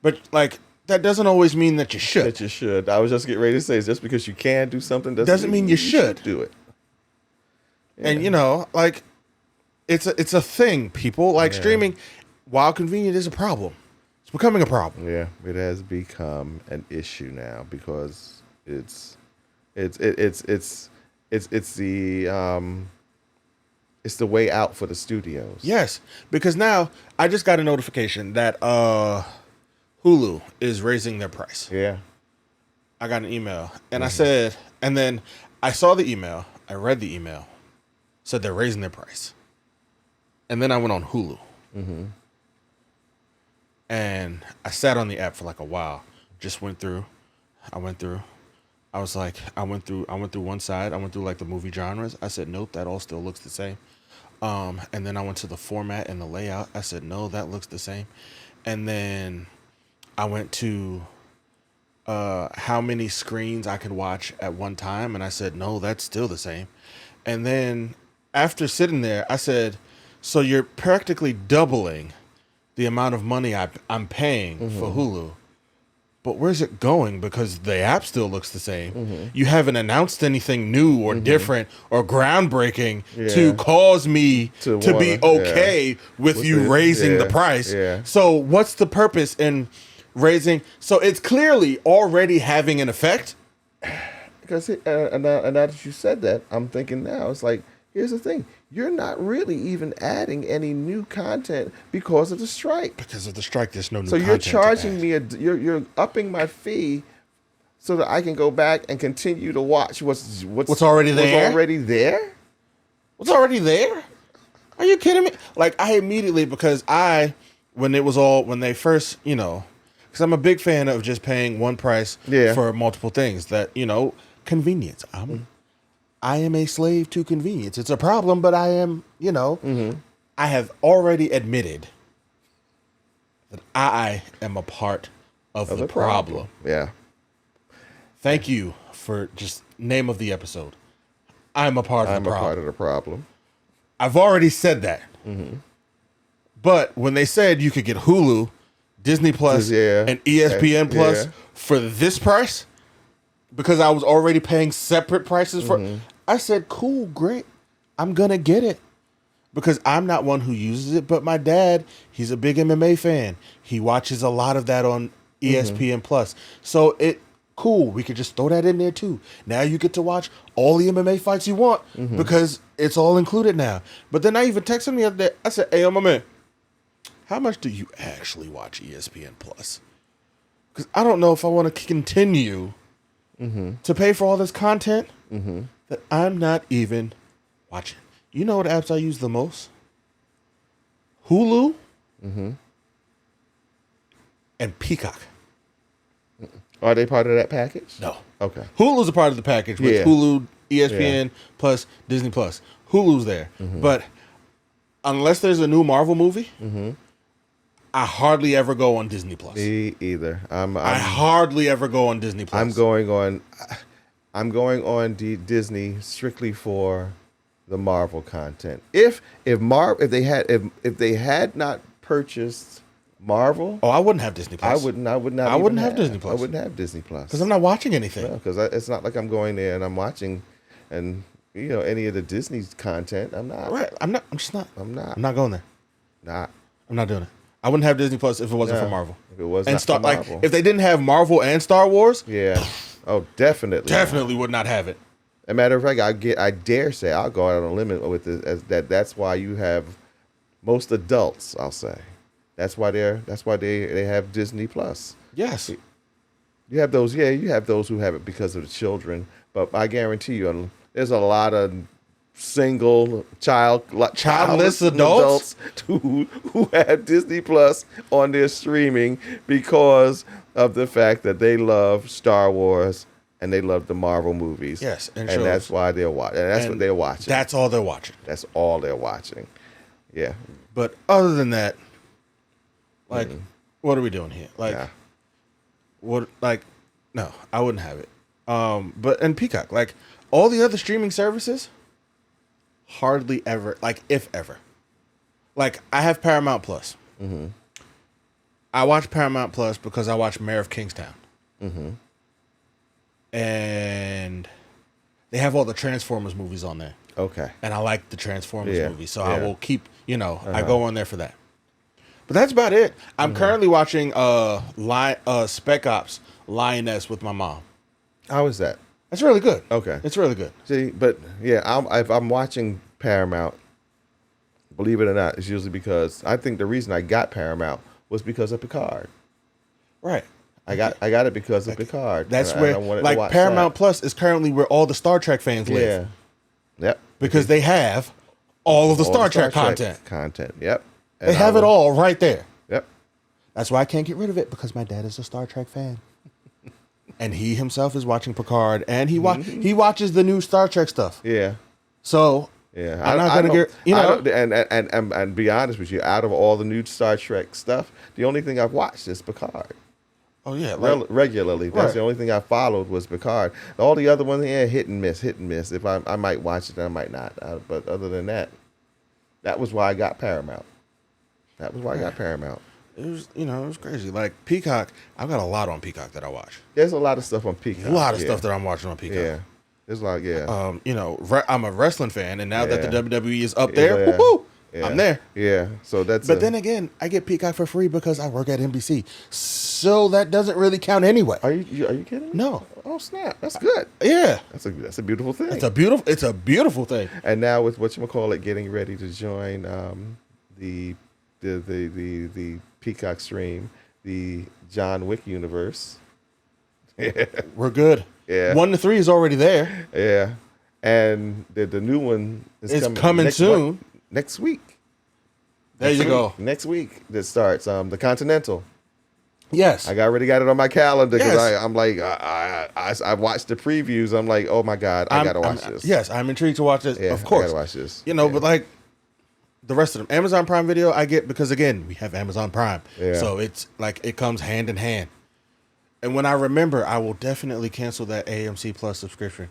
but, like, that doesn't always mean that you should. I was just getting ready to say, just because you can do something doesn't mean you should do it. Yeah. And like, it's a thing, people. Like, streaming, while convenient, is a problem. It's becoming a problem. Yeah, it has become an issue now because it's the way out for the studios. Yes, because now I just got a notification that Hulu is raising their price. Yeah. I got an email, and I said, and then I saw the email, I read the email, said they're raising their price. And then I went on Hulu. And I sat on the app for like a while, just went through. I went through. I was like, I went through one side. I went through like the movie genres. I said, nope, that all still looks the same. And then I went to the format and the layout. I said, no, that looks the same. And then I went to how many screens I could watch at one time. And I said, no, that's still the same. And then after sitting there, I said, so you're practically doubling the amount of money I'm paying for Hulu. But where's it going? Because the app still looks the same. You haven't announced anything new or different or groundbreaking to cause me to be okay with you raising the price. So what's the purpose in raising? So it's clearly already having an effect. Because and now that you said that, I'm thinking now, it's like, here's the thing. You're not really even adding any new content because of the strike. Because of the strike, there's no new content. So you're charging me, you're upping my fee so that I can go back and continue to watch what's already there? What's already there? What's already there? Are you kidding me? Like, I immediately, because when they first, because I'm a big fan of just paying one price for multiple things that, convenience. I am a slave to convenience. It's a problem, but I am, I have already admitted that I am a part of the problem. Yeah. Thank you for just name of the episode. I'm a part of the problem. I'm a part of the problem. I've already said that. But when they said you could get Hulu, Disney Plus, and ESPN Plus for this price, because I was already paying separate prices for I said, cool, great. I'm going to get it. Because I'm not one who uses it, but my dad, he's a big MMA fan. He watches a lot of that on ESPN Plus. So cool, we could just throw that in there too. Now you get to watch all the MMA fights you want because it's all included now. But then I even texted me the other day. I said, hey, my man, how much do you actually watch ESPN Plus? Because I don't know if I want to continue to pay for all this content that I'm not even watching. You know what apps I use the most? Hulu and Peacock. Are they part of that package? No. Okay. Hulu's a part of the package with Hulu, ESPN, plus Disney Plus. Hulu's there. But unless there's a new Marvel movie, I hardly ever go on Disney Plus. Me either. I hardly ever go on Disney Plus. I'm going on Disney strictly for the Marvel content. If they had not purchased Marvel, I wouldn't have Disney Plus. I wouldn't have Disney Plus. I wouldn't have Disney Plus because I'm not watching anything. Because it's not like I'm going there and I'm watching, and any of the Disney content. I'm not. Right. I'm not. I'm just not. I'm not. I'm not going there. Not. I'm not doing it. I wouldn't have Disney Plus if it wasn't for Marvel. If it was and not for Marvel. If they didn't have Marvel and Star Wars. Yeah. Oh, definitely. Definitely would not have it. As a matter of fact, I dare say I'll go out on a limit with it. That's why you have most adults. I'll say that's why they have Disney Plus. Yes. You have those. Yeah, you have those who have it because of the children. But I guarantee you, there's a lot of single childless adults who have Disney Plus on their streaming because of the fact that they love Star Wars and they love the Marvel movies. Yes, and that's why they're watching. And that's what they're watching. That's all they're watching. That's all they're watching. Yeah. But other than that, what are we doing here? What? No, I wouldn't have it. And Peacock, all the other streaming services, hardly ever, if ever. I have Paramount Plus. I watch Paramount Plus because I watch Mayor of Kingstown. And they have all the Transformers movies on there. Okay. And I like the Transformers movies, so I will keep, I go on there for that. But that's about it. I'm currently watching Spec Ops Lioness with my mom. How is that? It's really good. Okay. It's really good. See, but if I'm watching Paramount, believe it or not, it's usually because I think the reason I got Paramount was because of Picard. Right. I got it because of Picard. That's where Paramount Plus is currently where all the Star Trek fans live. Yeah. Yep. Because they have all of the Star Trek content. Yep. And they have it all right there. Yep. That's why I can't get rid of it, because my dad is a Star Trek fan. and he himself is watching Picard, and he watches the new Star Trek stuff. Yeah. So yeah, I'm not gonna get and be honest with you, out of all the new Star Trek stuff, the only thing I've watched is Picard. Oh yeah, regularly. That's the only thing I followed was Picard. All the other ones, hit and miss. If I might watch it, I might not. But other than that, that was why I got Paramount. It was, it was crazy. Like Peacock, I've got a lot on Peacock that I watch. There's a lot of stuff on Peacock. A lot of stuff that I'm watching on Peacock. Yeah, there's a lot. Yeah. I'm a wrestling fan, and now that the WWE is up there, woo-hoo, I'm there. Yeah, so that's. But then again, I get Peacock for free because I work at NBC, so that doesn't really count anyway. Are you kidding? No. Oh snap! That's good. Yeah, that's a beautiful thing. It's a beautiful thing. And now with whatchamacallit getting ready to join the Peacock stream, the John Wick universe. We're good. Yeah, 1 to 3 is already there. Yeah, and the new one is coming soon. Next week. There you go. Next week that starts the Continental. Yes, I already got it on my calendar because I'm like I watched the previews. I'm like, oh my god, I gotta watch this. Yes, I'm intrigued to watch this. Yeah, of course, I gotta watch this. But like the rest of them, Amazon Prime Video, I get because again we have Amazon Prime, so it's like it comes hand in hand. And when I remember, I will definitely cancel that AMC Plus subscription.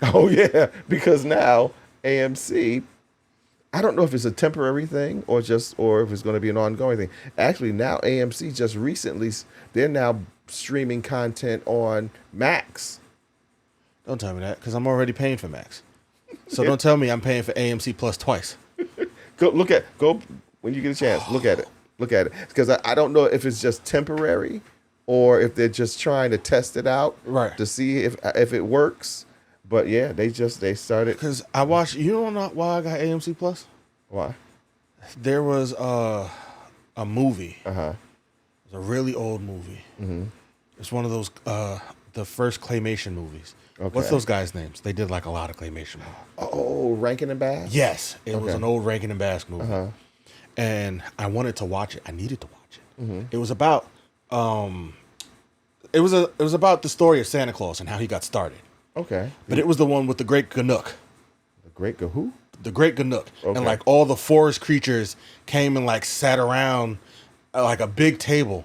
Oh yeah, because now AMC. I don't know if it's a temporary thing or if it's going to be an ongoing thing. Actually, now AMC just recently, they're now streaming content on Max. Don't tell me that because I'm already paying for Max. So don't tell me I'm paying for AMC Plus twice. Go when you get a chance. Look at it because I don't know if it's just temporary or if they're just trying to test it out to see if it works. But yeah, they started because I watched. You don't know why I got AMC Plus? Why? There was a movie. Uh huh. It was a really old movie. Mm-hmm. It's one of those the first claymation movies. Okay. What's those guys' names? They did like a lot of claymation movies. Oh, Rankin and Bass. Yes, it was an old Rankin and Bass movie, and I wanted to watch it. I needed to watch it. Mm-hmm. It was about it was about the story of Santa Claus and how he got started. Okay. But it was the one with the Great Ganook. The Great who? The Great Ganook. Okay. And like all the forest creatures came and like sat around like a big table.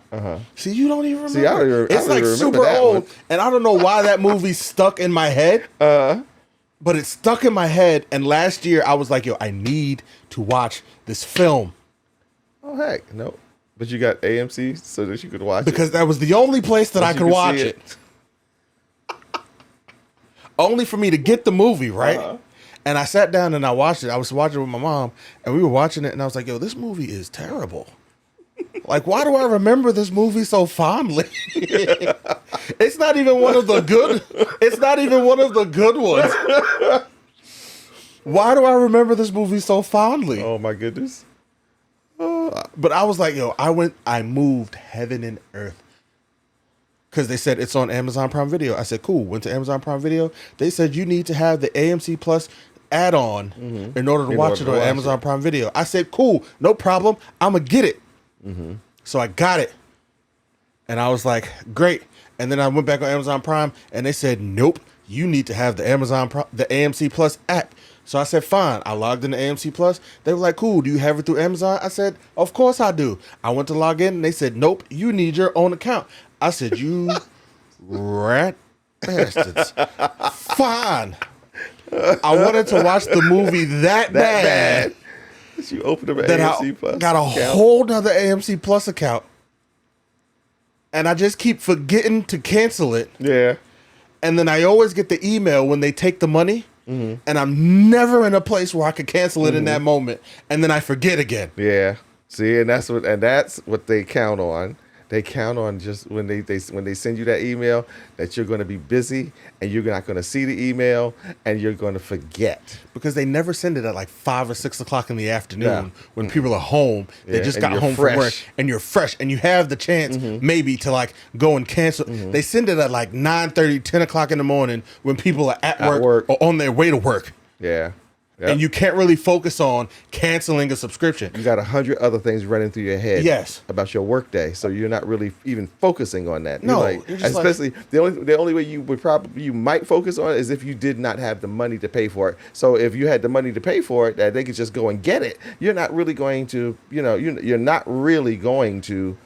See, you don't even remember. See, I don't even it's like super old. And I don't know why that movie stuck in my head. But it stuck in my head. And last year I was like, yo, I need to watch this film. Oh, heck. No. But you got AMC so that you could watch because that was the only place that I could watch it. Only for me to get the movie, right? And I sat down and I watched it. I was watching it with my mom, and we were watching it, and I was like, yo, this movie is terrible. Like, why do I remember this movie so fondly? It's not even one of the good. It's not even one of the good ones. Why do I remember this movie so fondly? Oh my goodness. But I was like, yo, I moved heaven and earth. Because they said it's on Amazon Prime Video. I said, cool. Went to Amazon Prime Video. They said you need to have the AMC Plus add-on in order to watch it on Amazon Prime Video. I said, cool. No problem. I'm going to get it. So I got it. And I was like, great. And then I went back on Amazon Prime, and they said, nope. You need to have the the AMC Plus app. So I said, fine. I logged into AMC Plus. They were like, cool. Do you have it through Amazon? I said, of course I do. I went to log in, and they said, nope. You need your own account. I said, you rat bastards. Fine. I wanted to watch the movie that bad. You opened up an AMC Plus got a whole nother AMC Plus account. And I just keep forgetting to cancel it. Yeah. And then I always get the email when they take the money. And I'm never in a place where I could cancel it in that moment. And then I forget again. Yeah. See, and that's what they count on. They count on just when they send you that email that you're going to be busy and you're not going to see the email and you're going to forget. Because they never send it at like 5 or 6 o'clock in the afternoon when people are home. They just got home from work and you're fresh and you have the chance maybe to like go and cancel. They send it at like 9:30, 10 o'clock in the morning when people are at work or on their way to work. Yeah. and you can't really focus on canceling a subscription. You got 100 other things running through your head. Yes. About your workday, so you're not really even focusing on that. No, you're especially the only way you might focus on it is if you did not have the money to pay for it. So if you had the money to pay for it, that they could just go and get it. You're not really going to, you're not really going to.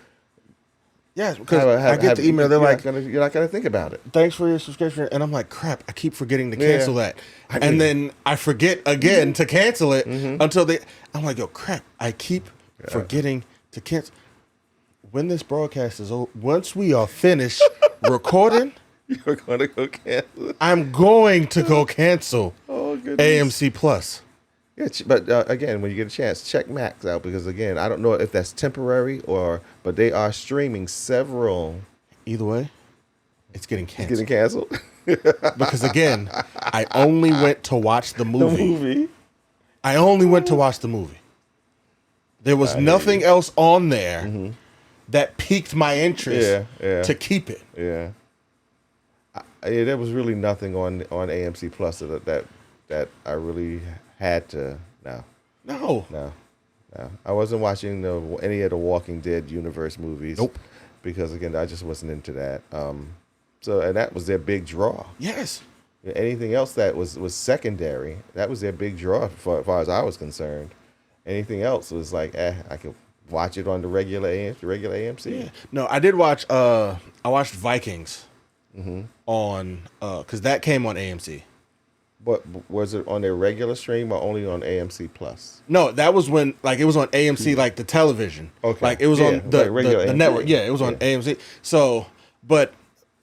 Yes, because I get the email. They're like, you're not gonna think about it. Thanks for your subscription, and I'm like, crap. I keep forgetting to cancel that, and then I forget again to cancel it until I'm like, yo, crap. I keep forgetting to cancel. When this broadcast is over, once we are finished recording, you're gonna go cancel. I'm going to go cancel. Oh goodness. AMC Plus. Yeah, but again, when you get a chance, check Max out because again, I don't know if that's temporary but they are streaming several. Either way, it's getting canceled. It's getting canceled because again, I only went to watch the movie. I only went to watch the movie. There was nothing else on there that piqued my interest to keep it. Yeah. There was really nothing on AMC Plus that I really had to. No. I wasn't watching any of the Walking Dead universe movies. Nope. Because again, I just wasn't into that. And that was their big draw. Yes. Anything else that was secondary, that was their big draw as far as I was concerned. Anything else was like, I could watch it on the regular AMC. Yeah. No, I did watch. I watched Vikings on because that came on AMC. But was it on their regular stream or only on AMC Plus? No, that was when it was on AMC, like the television. Okay. Like it was on the network. Yeah, it was on AMC. So, but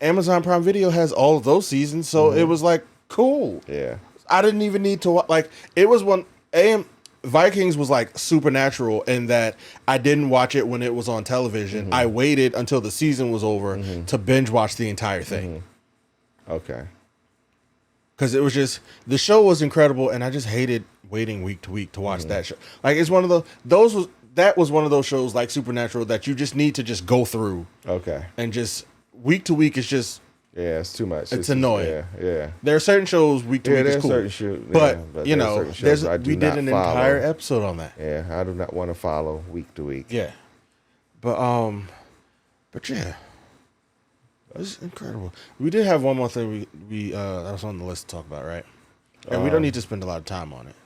Amazon Prime Video has all of those seasons, so it was like cool. Yeah. I didn't even need to it was when Vikings was like supernatural in that I didn't watch it when it was on television. I waited until the season was over to binge watch the entire thing. Okay. Because it was just, the show was incredible, and I just hated waiting week to week to watch that show. Like, it's one of that was one of those shows like Supernatural that you just need to just go through. Okay. And just, week to week is just. Yeah, it's too much. It's annoying. Yeah. There are certain shows week to week is cool. But we did an entire episode on that. Yeah, I do not want to follow week to week. Yeah. But yeah. It's incredible. We did have one more thing we that was on the list to talk about, right? And we don't need to spend a lot of time on it.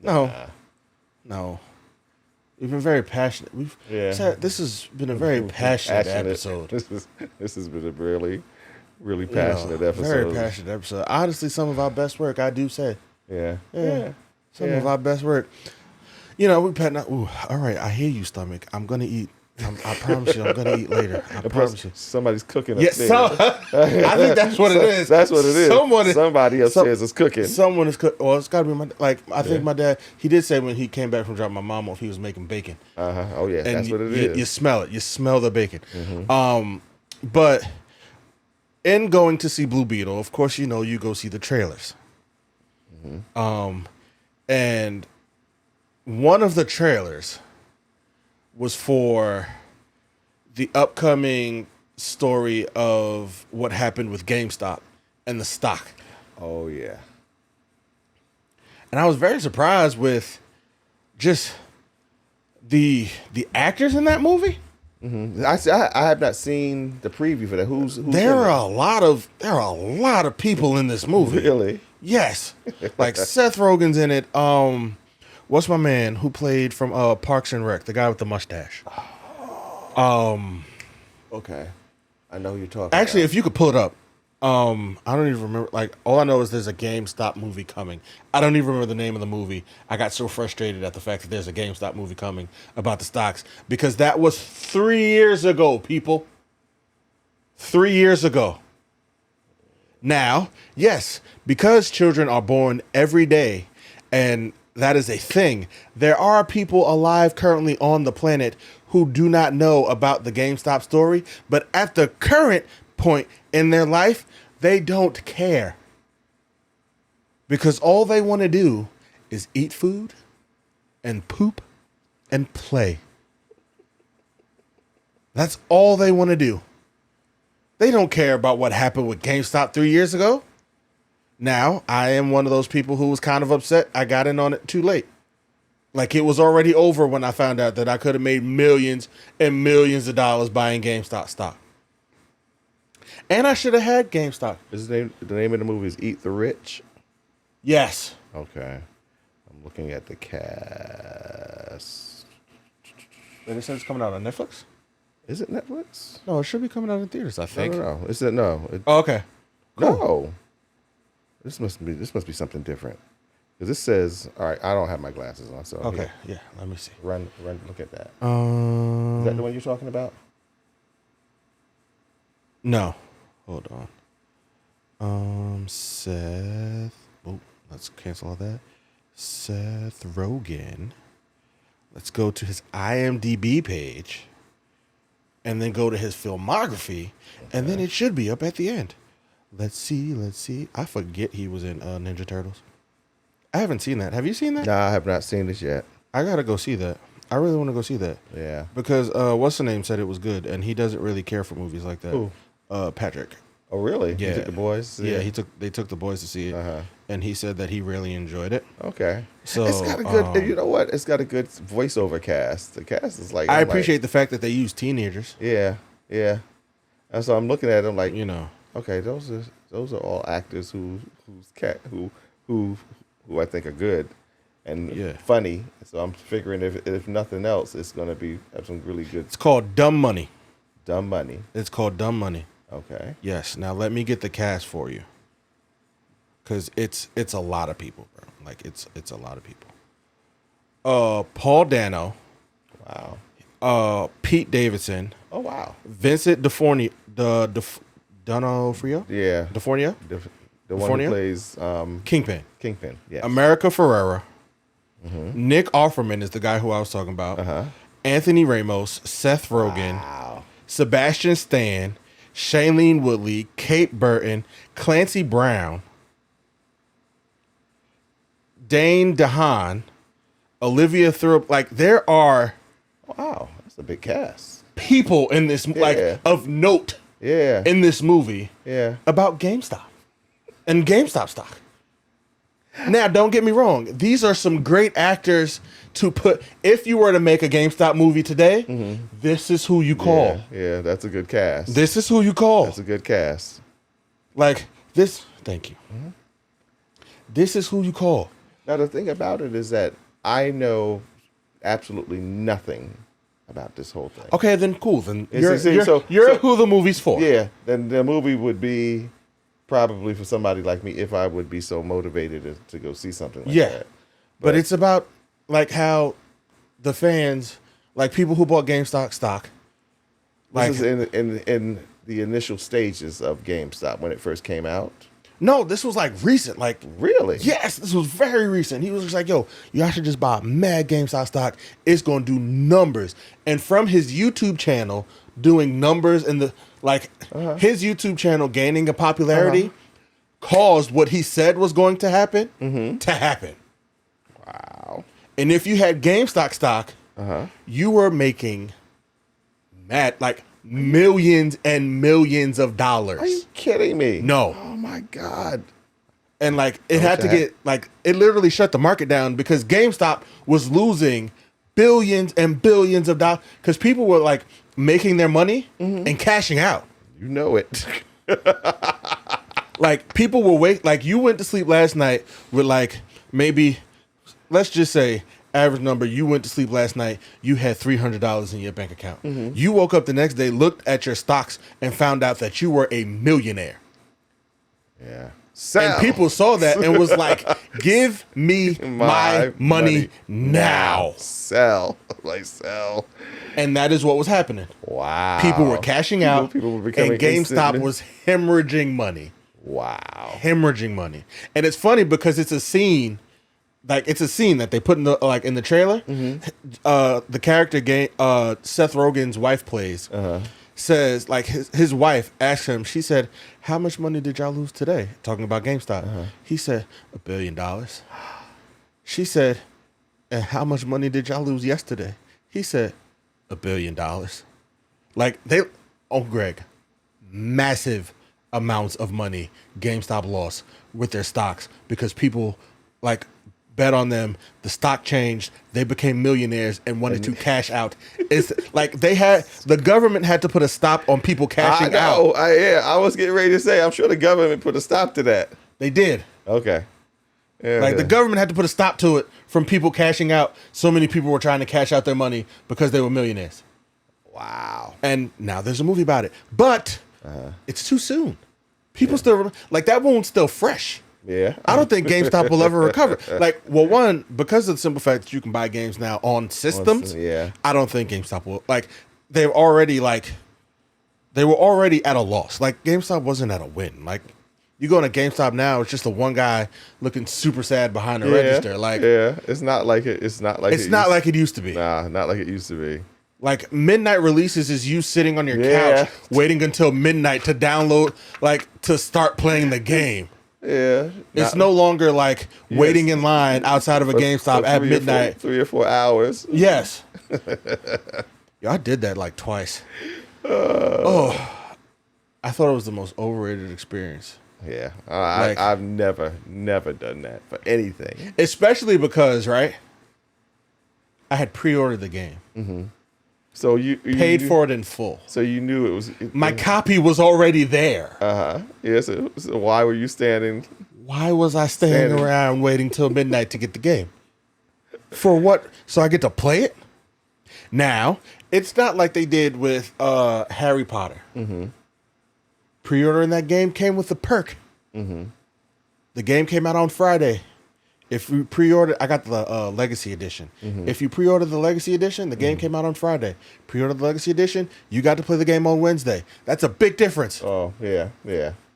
No. We've been very passionate. This has been a very passionate episode. This has been a really, really passionate episode. Very passionate episode. Honestly, some of our best work, I do say. Yeah. Some of our best work. We pat not. Ooh, all right. I hear you, stomach. I'm gonna eat. I promise you, I'm gonna eat later. I promise you. Somebody's cooking upstairs. I think that's what it is. That's what it is. Somebody upstairs is cooking. Someone is cooking. Well, it's got to be I think my dad. He did say when he came back from dropping my mom off, he was making bacon. Oh yeah, and that's what it is. You smell it. You smell the bacon. But in going to see Blue Beetle, of course, you go see the trailers. And one of the trailers was for the upcoming story of what happened with GameStop and the stock. Oh, yeah. And I was very surprised with just the actors in that movie. I have not seen the preview for that. Who's there are a lot of people in this movie. Really? Yes. Like Seth Rogen's in it. What's my man who played from Parks and Rec? The guy with the mustache. Okay. I know who you're talking Actually, about. if you could pull it up. I don't even remember. Like, all I know is there's a GameStop movie coming. I don't even remember the name of the movie. I got so frustrated at the fact that there's a GameStop movie coming about the stocks because that was 3 years ago, people. 3 years ago. Now, yes, because children are born every day and that is a thing. There are people alive currently on the planet who do not know about the GameStop story, but at the current point in their life, they don't care. Because all they want to do is eat food and poop and play. That's all they want to do. They don't care about what happened with GameStop 3 years ago. Now, I am one of those people who was kind of upset I got in on it too late. Like, it was already over when I found out that I could have made millions and millions of dollars buying GameStop stock. And I should have had GameStop. Is the name of the movie is Eat the Rich? Yes. Okay. I'm looking at the cast. Wait, it says it's coming out on Netflix? Is it Netflix? No, it should be coming out in theaters, I think. No. Is it no? Oh, okay. Cool. No. This must be something different. Because this says, all right, I don't have my glasses on, so okay, yeah, let me see. Run, look at that. Is that the one you're talking about? No. Hold on. Seth. Oh, let's cancel all that. Seth Rogen. Let's go to his IMDb page. And then go to his filmography. Okay. And then it should be up at the end. Let's see. I forget he was in Ninja Turtles. I haven't seen that. Have you seen that? No, I have not seen this yet. I gotta go see that. I really want to go see that. Yeah. Because what's the name said it was good, and he doesn't really care for movies like that. Who? Patrick. Oh, really? Yeah. He took the boys? Yeah, they took the boys to see it, and he said that he really enjoyed it. Okay. So it's got a good. You know what? It's got a good voiceover cast. The cast is like. I appreciate the fact that they use teenagers. Yeah. And so I'm looking at them like, okay, those are all actors who I think are good and funny. So I'm figuring if nothing else, it's going to have some really good. It's called Dumb Money. Dumb Money. It's called Dumb Money. Okay. Yes. Now let me get the cast for you, because it's a lot of people, bro. Like it's a lot of people. Paul Dano. Wow. Pete Davidson. Oh wow. Vincent D'Onofrio. Yeah. D'Onofrio. The one who plays Kingpin. Yeah. America Ferrera. Mm-hmm. Nick Offerman is the guy who I was talking about. Anthony Ramos, Seth Rogen, Sebastian Stan, Shailene Woodley, Kate Burton, Clancy Brown, Dane DeHaan, Olivia Thorpe. Like, there are that's a big cast. People in this like of note. Yeah. In this movie. Yeah. About GameStop and GameStop stock. Now, don't get me wrong. These are some great actors to put. If you were to make a GameStop movie today, this is who you call. Yeah, that's a good cast. This is who you call. That's a good cast. Like this. Thank you. This is who you call. Now, the thing about it is that I know absolutely nothing about this whole thing. Okay, then cool. Then you're so who the movie's for. Yeah, then the movie would be probably for somebody like me if I would be so motivated to go see something like that. But it's about like how the fans, like people who bought GameStop stock. This is in the initial stages of GameStop when it first came out. No, this was like recent. Like, really? Yes, this was very recent. He was just like, yo, you should just buy mad GameStop stock. It's going to do numbers. And from his YouTube channel doing numbers and his YouTube channel gaining a popularity caused what he said was going to happen to happen. Wow. And if you had GameStop stock, you were making millions and millions of dollars. Are you kidding me? No. Oh my God. And it had to get it literally shut the market down because GameStop was losing billions and billions of dollars because people were making their money and cashing out. You know it. People were you went to sleep last night with maybe, let's just say, average number, you went to sleep last night, you had $300 in your bank account. You woke up the next day, looked at your stocks, and found out that you were a millionaire. Yeah. Sell. And people saw that and was like, give me my money now. Sell. Sell. And that is what was happening. Wow. People were cashing out, people were becoming and GameStop was hemorrhaging money. Wow. Hemorrhaging money. And it's funny because it's a scene. It's a scene that they put in the trailer. The character Seth Rogen's wife plays says his wife asked him. She said, "How much money did y'all lose today?" Talking about GameStop. He said, $1 billion. She said, "And how much money did y'all lose yesterday?" He said, $1 billion. Greg, massive amounts of money GameStop lost with their stocks because people like bet on them. The stock changed. They became millionaires and wanted to cash out. It's like the government had to put a stop on people cashing out. I was getting ready to say, I'm sure the government put a stop to that. They did. Okay. Yeah, like the government had to put a stop to it from people cashing out. So many people were trying to cash out their money because they were millionaires. Wow. And now there's a movie about it. But it's too soon. People still, like that wound's still fresh. Yeah. I don't think GameStop will ever recover. Like, well, one, because of the simple fact that you can buy games now on systems, I don't think GameStop will. Like, they were already at a loss. Like, GameStop wasn't at a win. Like, you go to GameStop now, it's just the one guy looking super sad behind the register. Like, it's not like it used to be. Nah, not like it used to be. Like, midnight releases is you sitting on your couch waiting until midnight to download, like, to start playing the game. Yeah. It's no longer like waiting in line outside of a GameStop at midnight. 3 or 4 hours. Yes. Yo, I did that like twice. I thought it was the most overrated experience. Yeah. I've never done that for anything. Especially because, right, I had pre-ordered the game. Mm-hmm. So you paid for it in full. So you knew it was... My copy was already there. Uh-huh. Yeah, so why were you standing... Why was I standing around waiting till midnight to get the game? For what? So I get to play it? Now, it's not like they did with Harry Potter. Mm-hmm. Pre-ordering that game came with a perk. Mm-hmm. The game came out on Friday. If you pre-order, I got the Legacy Edition. Mm-hmm. If you pre-order the Legacy Edition, the game came out on Friday. Pre-order the Legacy Edition, you got to play the game on Wednesday. That's a big difference. Oh, yeah.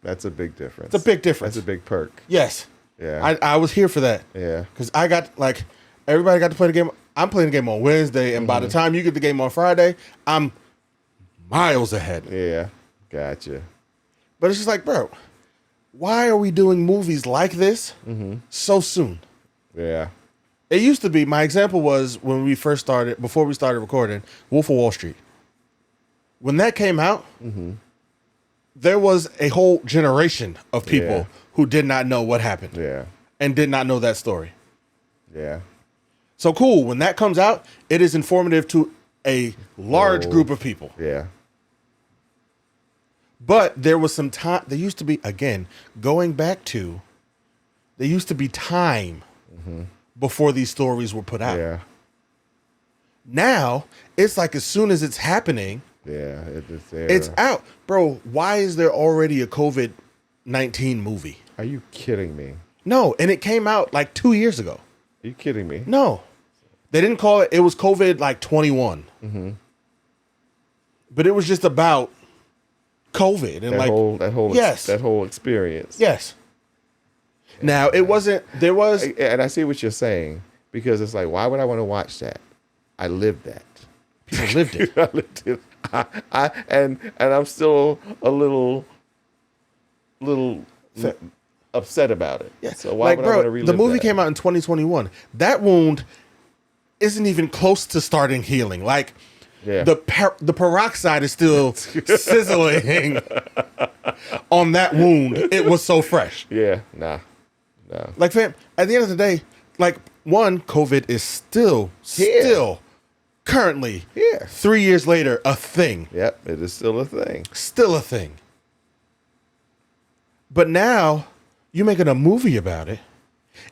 That's a big difference. It's a big difference. That's a big perk. Yes. Yeah. I was here for that. Yeah. Because I got, like, everybody got to play the game. I'm playing the game on Wednesday, and by the time you get the game on Friday, I'm miles ahead. Yeah. Gotcha. But it's just like, bro, why are we doing movies like this so soon? Yeah. It used to be, my example was when we first started, before we started recording, Wolf of Wall Street. When that came out, there was a whole generation of people who did not know what happened. Yeah. And did not know that story. Yeah. So cool, when that comes out, it is informative to a large group of people. Yeah. But there was some time, there used to be, again, going back to, there used to be time before these stories were put out. Yeah. Now, it's like as soon as it's happening, it's out. Bro, why is there already a COVID-19 movie? Are you kidding me? No, and it came out like 2 years ago. Are you kidding me? No. They didn't call it, it was COVID like 21. Mm-hmm. But it was just about COVID and that whole experience. Yes. Now it wasn't. There was, and I see what you're saying because it's like, why would I want to watch that? I lived that. People lived it. I lived it. And I'm still a little upset about it. Yeah. So why would I want to relive the movie that? came out in 2021. That wound isn't even close to starting healing. Like. Yeah. The peroxide is still sizzling on that wound. It was so fresh. Yeah, nah. Like, fam, at the end of the day, like, one, COVID is still currently, 3 years later, a thing. Yep, it is still a thing. Still a thing. But now, you're making a movie about it.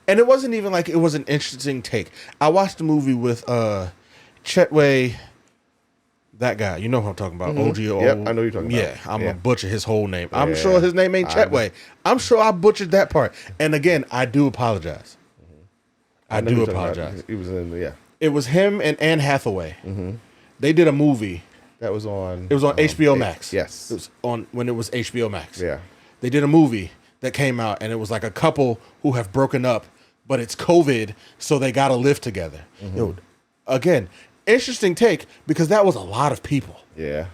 And it wasn't even like it was an interesting take. I watched a movie with Chetway... That guy, you know who I'm talking about. OGO. Yep, I know you're talking about. Yeah, I'm going to butcher his whole name. I'm sure his name ain't Chetway. I'm sure I butchered that part. And again, I do apologize. I do apologize. He was in, It was him and Anne Hathaway. They did a movie. That was on... It was on HBO Max. Yes. It was on when it was HBO Max. Yeah. They did a movie that came out, and it was like a couple who have broken up, but it's COVID, so they got to live together. Again... Interesting take because that was a lot of people. Yeah.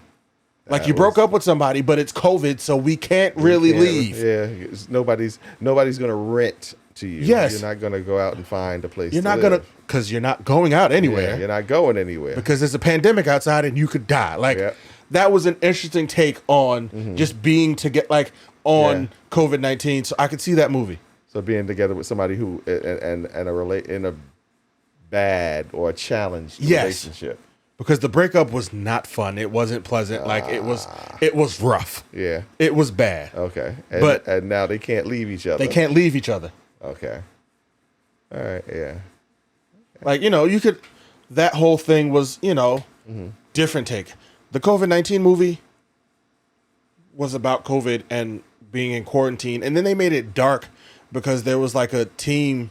Like you broke up with somebody, but it's COVID, so we can't really leave. Yeah. Nobody's going to rent to you. Yes. You're not going to go out and find a place You're not going to, because you're not going out anywhere. Yeah, you're not going anywhere. Because there's a pandemic outside and you could die. Like that was an interesting take on just being together. Like on COVID-19. So I could see that movie. So being together with somebody who and a relate in a bad or a challenged relationship. Because the breakup was not fun. It wasn't pleasant. Like it was rough. Yeah. It was bad. Okay. But now they can't leave each other. They can't leave each other. Okay. All right. Yeah. Like, you could, that whole thing was, different take. The COVID-19 movie was about COVID and being in quarantine. And then they made it dark because there was like a team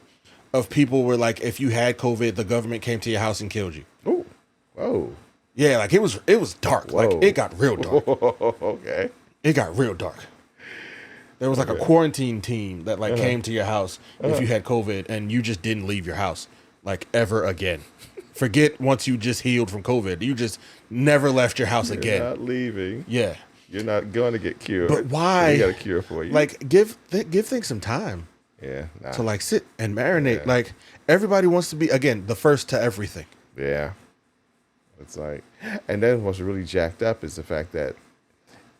of people where like, if you had COVID, the government came to your house and killed you. Ooh. Whoa. Yeah, like it was dark. Whoa. Like it got real dark. Okay. It got real dark. There was like a quarantine team that like came to your house if you had COVID and you just didn't leave your house like ever again. Forget once you just healed from COVID. You just never left your house again. You're not leaving. Yeah. You're not going to get cured. But why? We got a cure for you. Like give things some time. Yeah. Nah. To like sit and marinate. Yeah. Like everybody wants to be, again, the first to everything. Yeah. It's like, and then what's really jacked up is the fact that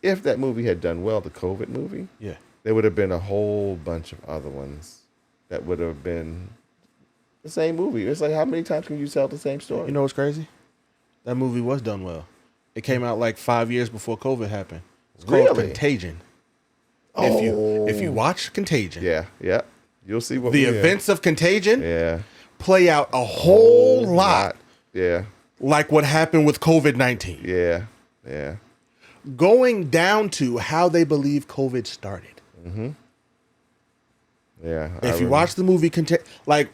if that movie had done well, the COVID movie, there would have been a whole bunch of other ones that would have been the same movie. It's like, how many times can you tell the same story? You know what's crazy? That movie was done well. It came out like 5 years before COVID happened. It's called Contagion. Oh. If you watch Contagion, yeah, you'll see what the events of Contagion Yeah. play out a whole lot. Yeah. Like what happened with COVID-19. Yeah. Yeah. Going down to how they believe COVID started. Mm-hmm. Yeah. If you watch the movie, I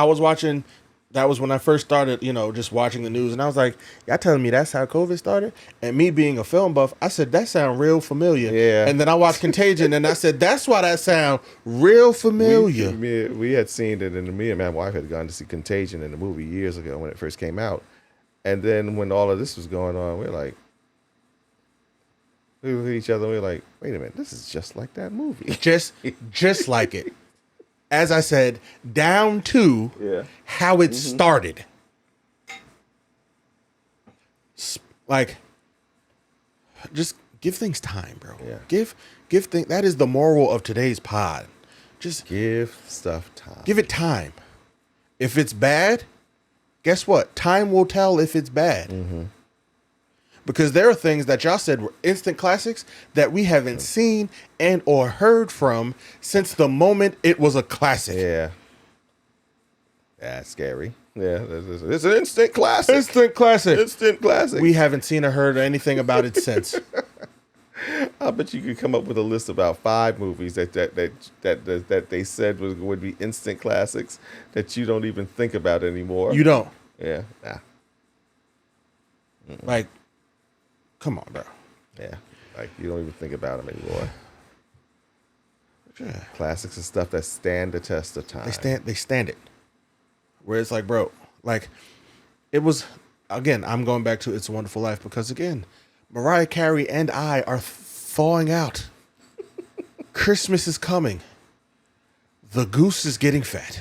was watching, that was when I first started, just watching the news. And I was like, y'all telling me that's how COVID started? And me being a film buff, I said, that sound real familiar. Yeah. And then I watched Contagion and I said, that's why that sound real familiar. We had seen it, and me and my wife had gone to see Contagion in the movie years ago when it first came out. And then when all of this was going on, we looked at each other and we were like, wait a minute, this is just like that movie. Just like it. As I said, down to how it started. Like, just give things time, bro. Yeah. Give things. That is the moral of today's pod. Just give stuff time. Give it time. If it's bad, guess what? Time will tell if it's bad. Mm-hmm. Because there are things that y'all said were instant classics that we haven't seen and or heard from since the moment it was a classic. Yeah. That's scary. Yeah, it's an instant classic. Instant classic. Instant classic. We haven't seen or heard anything about it since. I bet you could come up with a list of about 5 movies that they said would be instant classics that you don't even think about anymore. You don't. Yeah. Nah. Like, come on, bro. Yeah. Like, you don't even think about them anymore. Yeah. Classics and stuff that stand the test of time. They stand it. Where it's like, bro, like, it was, again, I'm going back to It's a Wonderful Life because, again, Mariah Carey and I are thawing out. Christmas is coming. The goose is getting fat.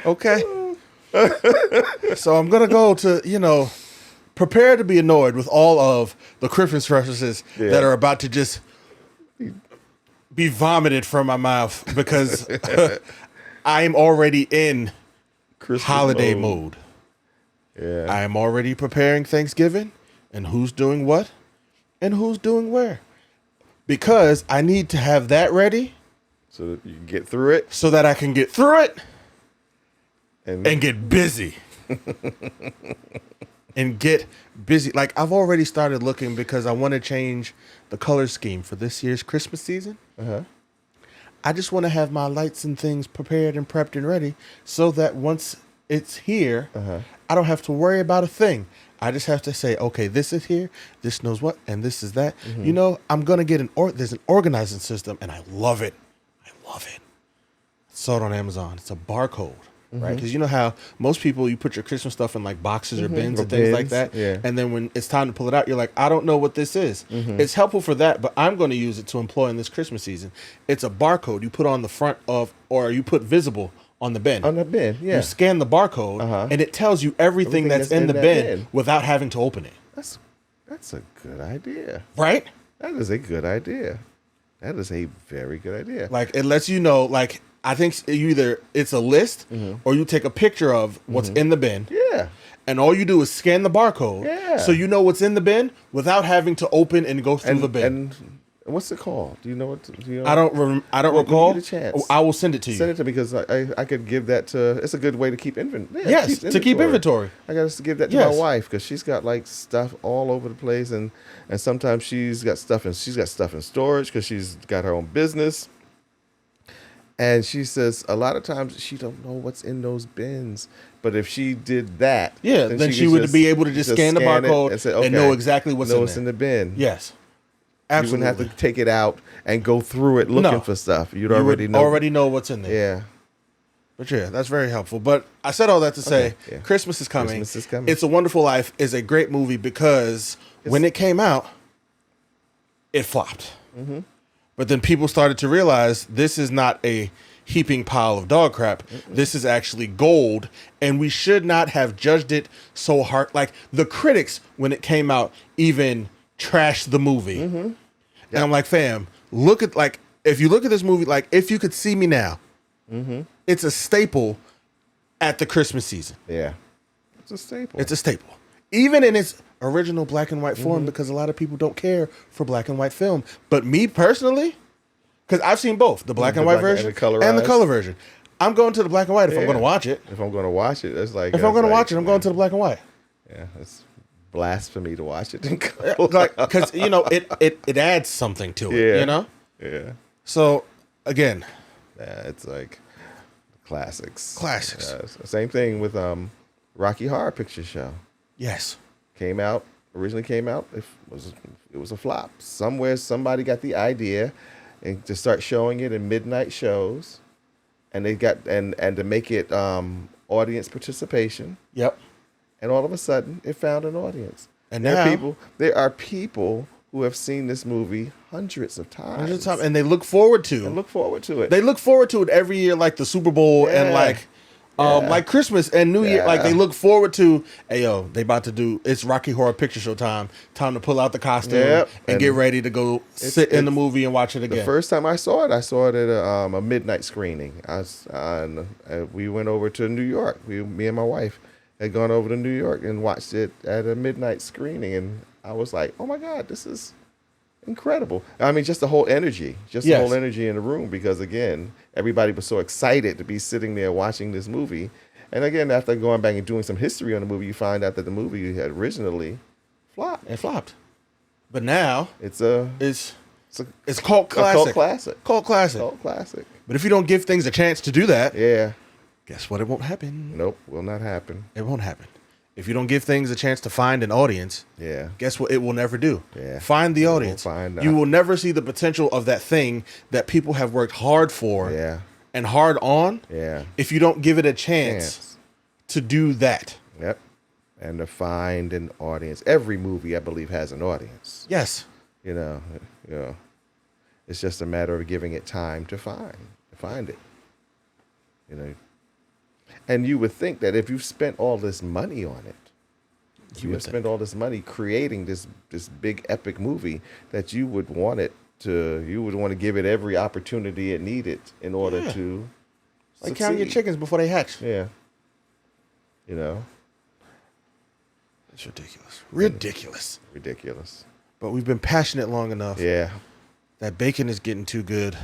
Okay. So I'm going to go to, prepare to be annoyed with all of the Christmas references that are about to just be vomited from my mouth because I'm already in Christmas holiday mode. Yeah. I am already preparing Thanksgiving and who's doing what and who's doing where. Because I need to have that ready. So that you can get through it. So that I can get through it and get busy. And get busy. Like, I've already started looking because I want to change the color scheme for this year's Christmas season. Uh-huh. I just want to have my lights and things prepared and prepped and ready so that once it's here, I don't have to worry about a thing. I just have to say, okay, this is here, this knows what, and this is that. Mm-hmm. I'm going to get there's an organizing system, and I love it. I love it. I saw it on Amazon. It's a barcode. Right, because you know how most people, you put your Christmas stuff in like boxes or bins and things like that, and then when it's time to pull it out, you're like, I don't know what this is. It's helpful for that, but I'm going to use it to employ in this Christmas season. It's a barcode you put on the front of, or you put visible on the bin. On the bin, yeah. You scan the barcode, and it tells you everything that's in the bin without having to open it. That's a good idea. Right? That is a good idea. That is a very good idea. Like, it lets you know, like, I think it's a list or you take a picture of what's in the bin. Yeah. And all you do is scan the barcode. Yeah. So you know what's in the bin without having to open and go through the bin. And what's it called? Do you know what? Do you know? I don't recall. When you get a chance, I will send it to you. Send it to me because I could give that to. It's a good way to keep inventory. Yeah, yes, to keep inventory. I got to give that to my wife because she's got like stuff all over the place, and sometimes she's got stuff in storage because she's got her own business. And she says a lot of times she don't know what's in those bins. But if she did that, then she would be able to just scan the barcode and, say, okay, and know exactly what's in the bin. Yes. Absolutely. You wouldn't have to take it out and go through it looking for stuff. You already know what's in there. Yeah. But yeah, that's very helpful. But I said all that to say Christmas is coming. Christmas is coming. It's a Wonderful Life is a great movie because when it came out, it flopped. Mm-hmm. But then people started to realize this is not a heaping pile of dog crap. This is actually gold, and we should not have judged it so hard. Like the critics, when it came out, even trashed the movie. Mm-hmm. Yep. And I'm like, fam, if you look at this movie, like If You Could See Me Now, it's a staple at the Christmas season. Yeah, it's a staple. It's a staple, even in its original black and white form, because a lot of people don't care for black and white film. But me personally, because I've seen both the black and white version and the color version. I'm going to the black and white if I'm going to watch it. If I'm going to watch it, it's like if I'm going to watch it, I'm going to the black and white. Yeah, it's blasphemy to watch it in color. Because it adds something to it. Yeah. Yeah. So again, it's like classics. Classics. Same thing with Rocky Horror Picture Show. Yes. Originally came out. It was a flop. Somewhere somebody got the idea and to start showing it in midnight shows, and they got and to make it audience participation. Yep. And all of a sudden, it found an audience. And there are people who have seen this movie hundreds of times, and they look forward to. They look forward to it. They look forward to it every year, like the Super Bowl and like Christmas and New Year. Like they look forward to, hey yo, they about to do it's Rocky Horror Picture Show time. Time to pull out the costume and get ready to go sit in the movie and watch it again. The first time I saw it at a midnight screening. We went over to New York. Me and my wife had gone over to New York and watched it at a midnight screening, and I was like, oh my God, this is incredible. I mean, just the whole energy in the room, because again, everybody was so excited to be sitting there watching this movie. And again, after going back and doing some history on the movie, you find out that the movie had originally flopped. It flopped. But now it's cult classic. Cult classic. But if you don't give things a chance to do that, guess what? It won't happen. Nope, will not happen. It won't happen. If you don't give things a chance to find an audience, guess what? It will never do. Yeah. Find the audience. You will never see the potential of that thing that people have worked hard for and hard on if you don't give it a chance to do that. Yep. And to find an audience. Every movie, I believe, has an audience. Yes. You know, it's just a matter of giving it time to find it. You know. And you would think that if you spent all this money on it, you would spend all this money creating this big epic movie, that you would want to give it every opportunity it needed in order to succeed. Count your chickens before they hatch. Yeah. You know. It's ridiculous. Ridiculous. But we've been passionate long enough. Yeah. That bacon is getting too good.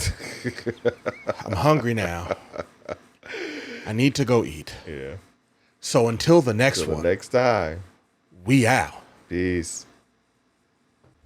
I'm hungry now. I need to go eat. Yeah. So until the next one. Next time. We out. Peace.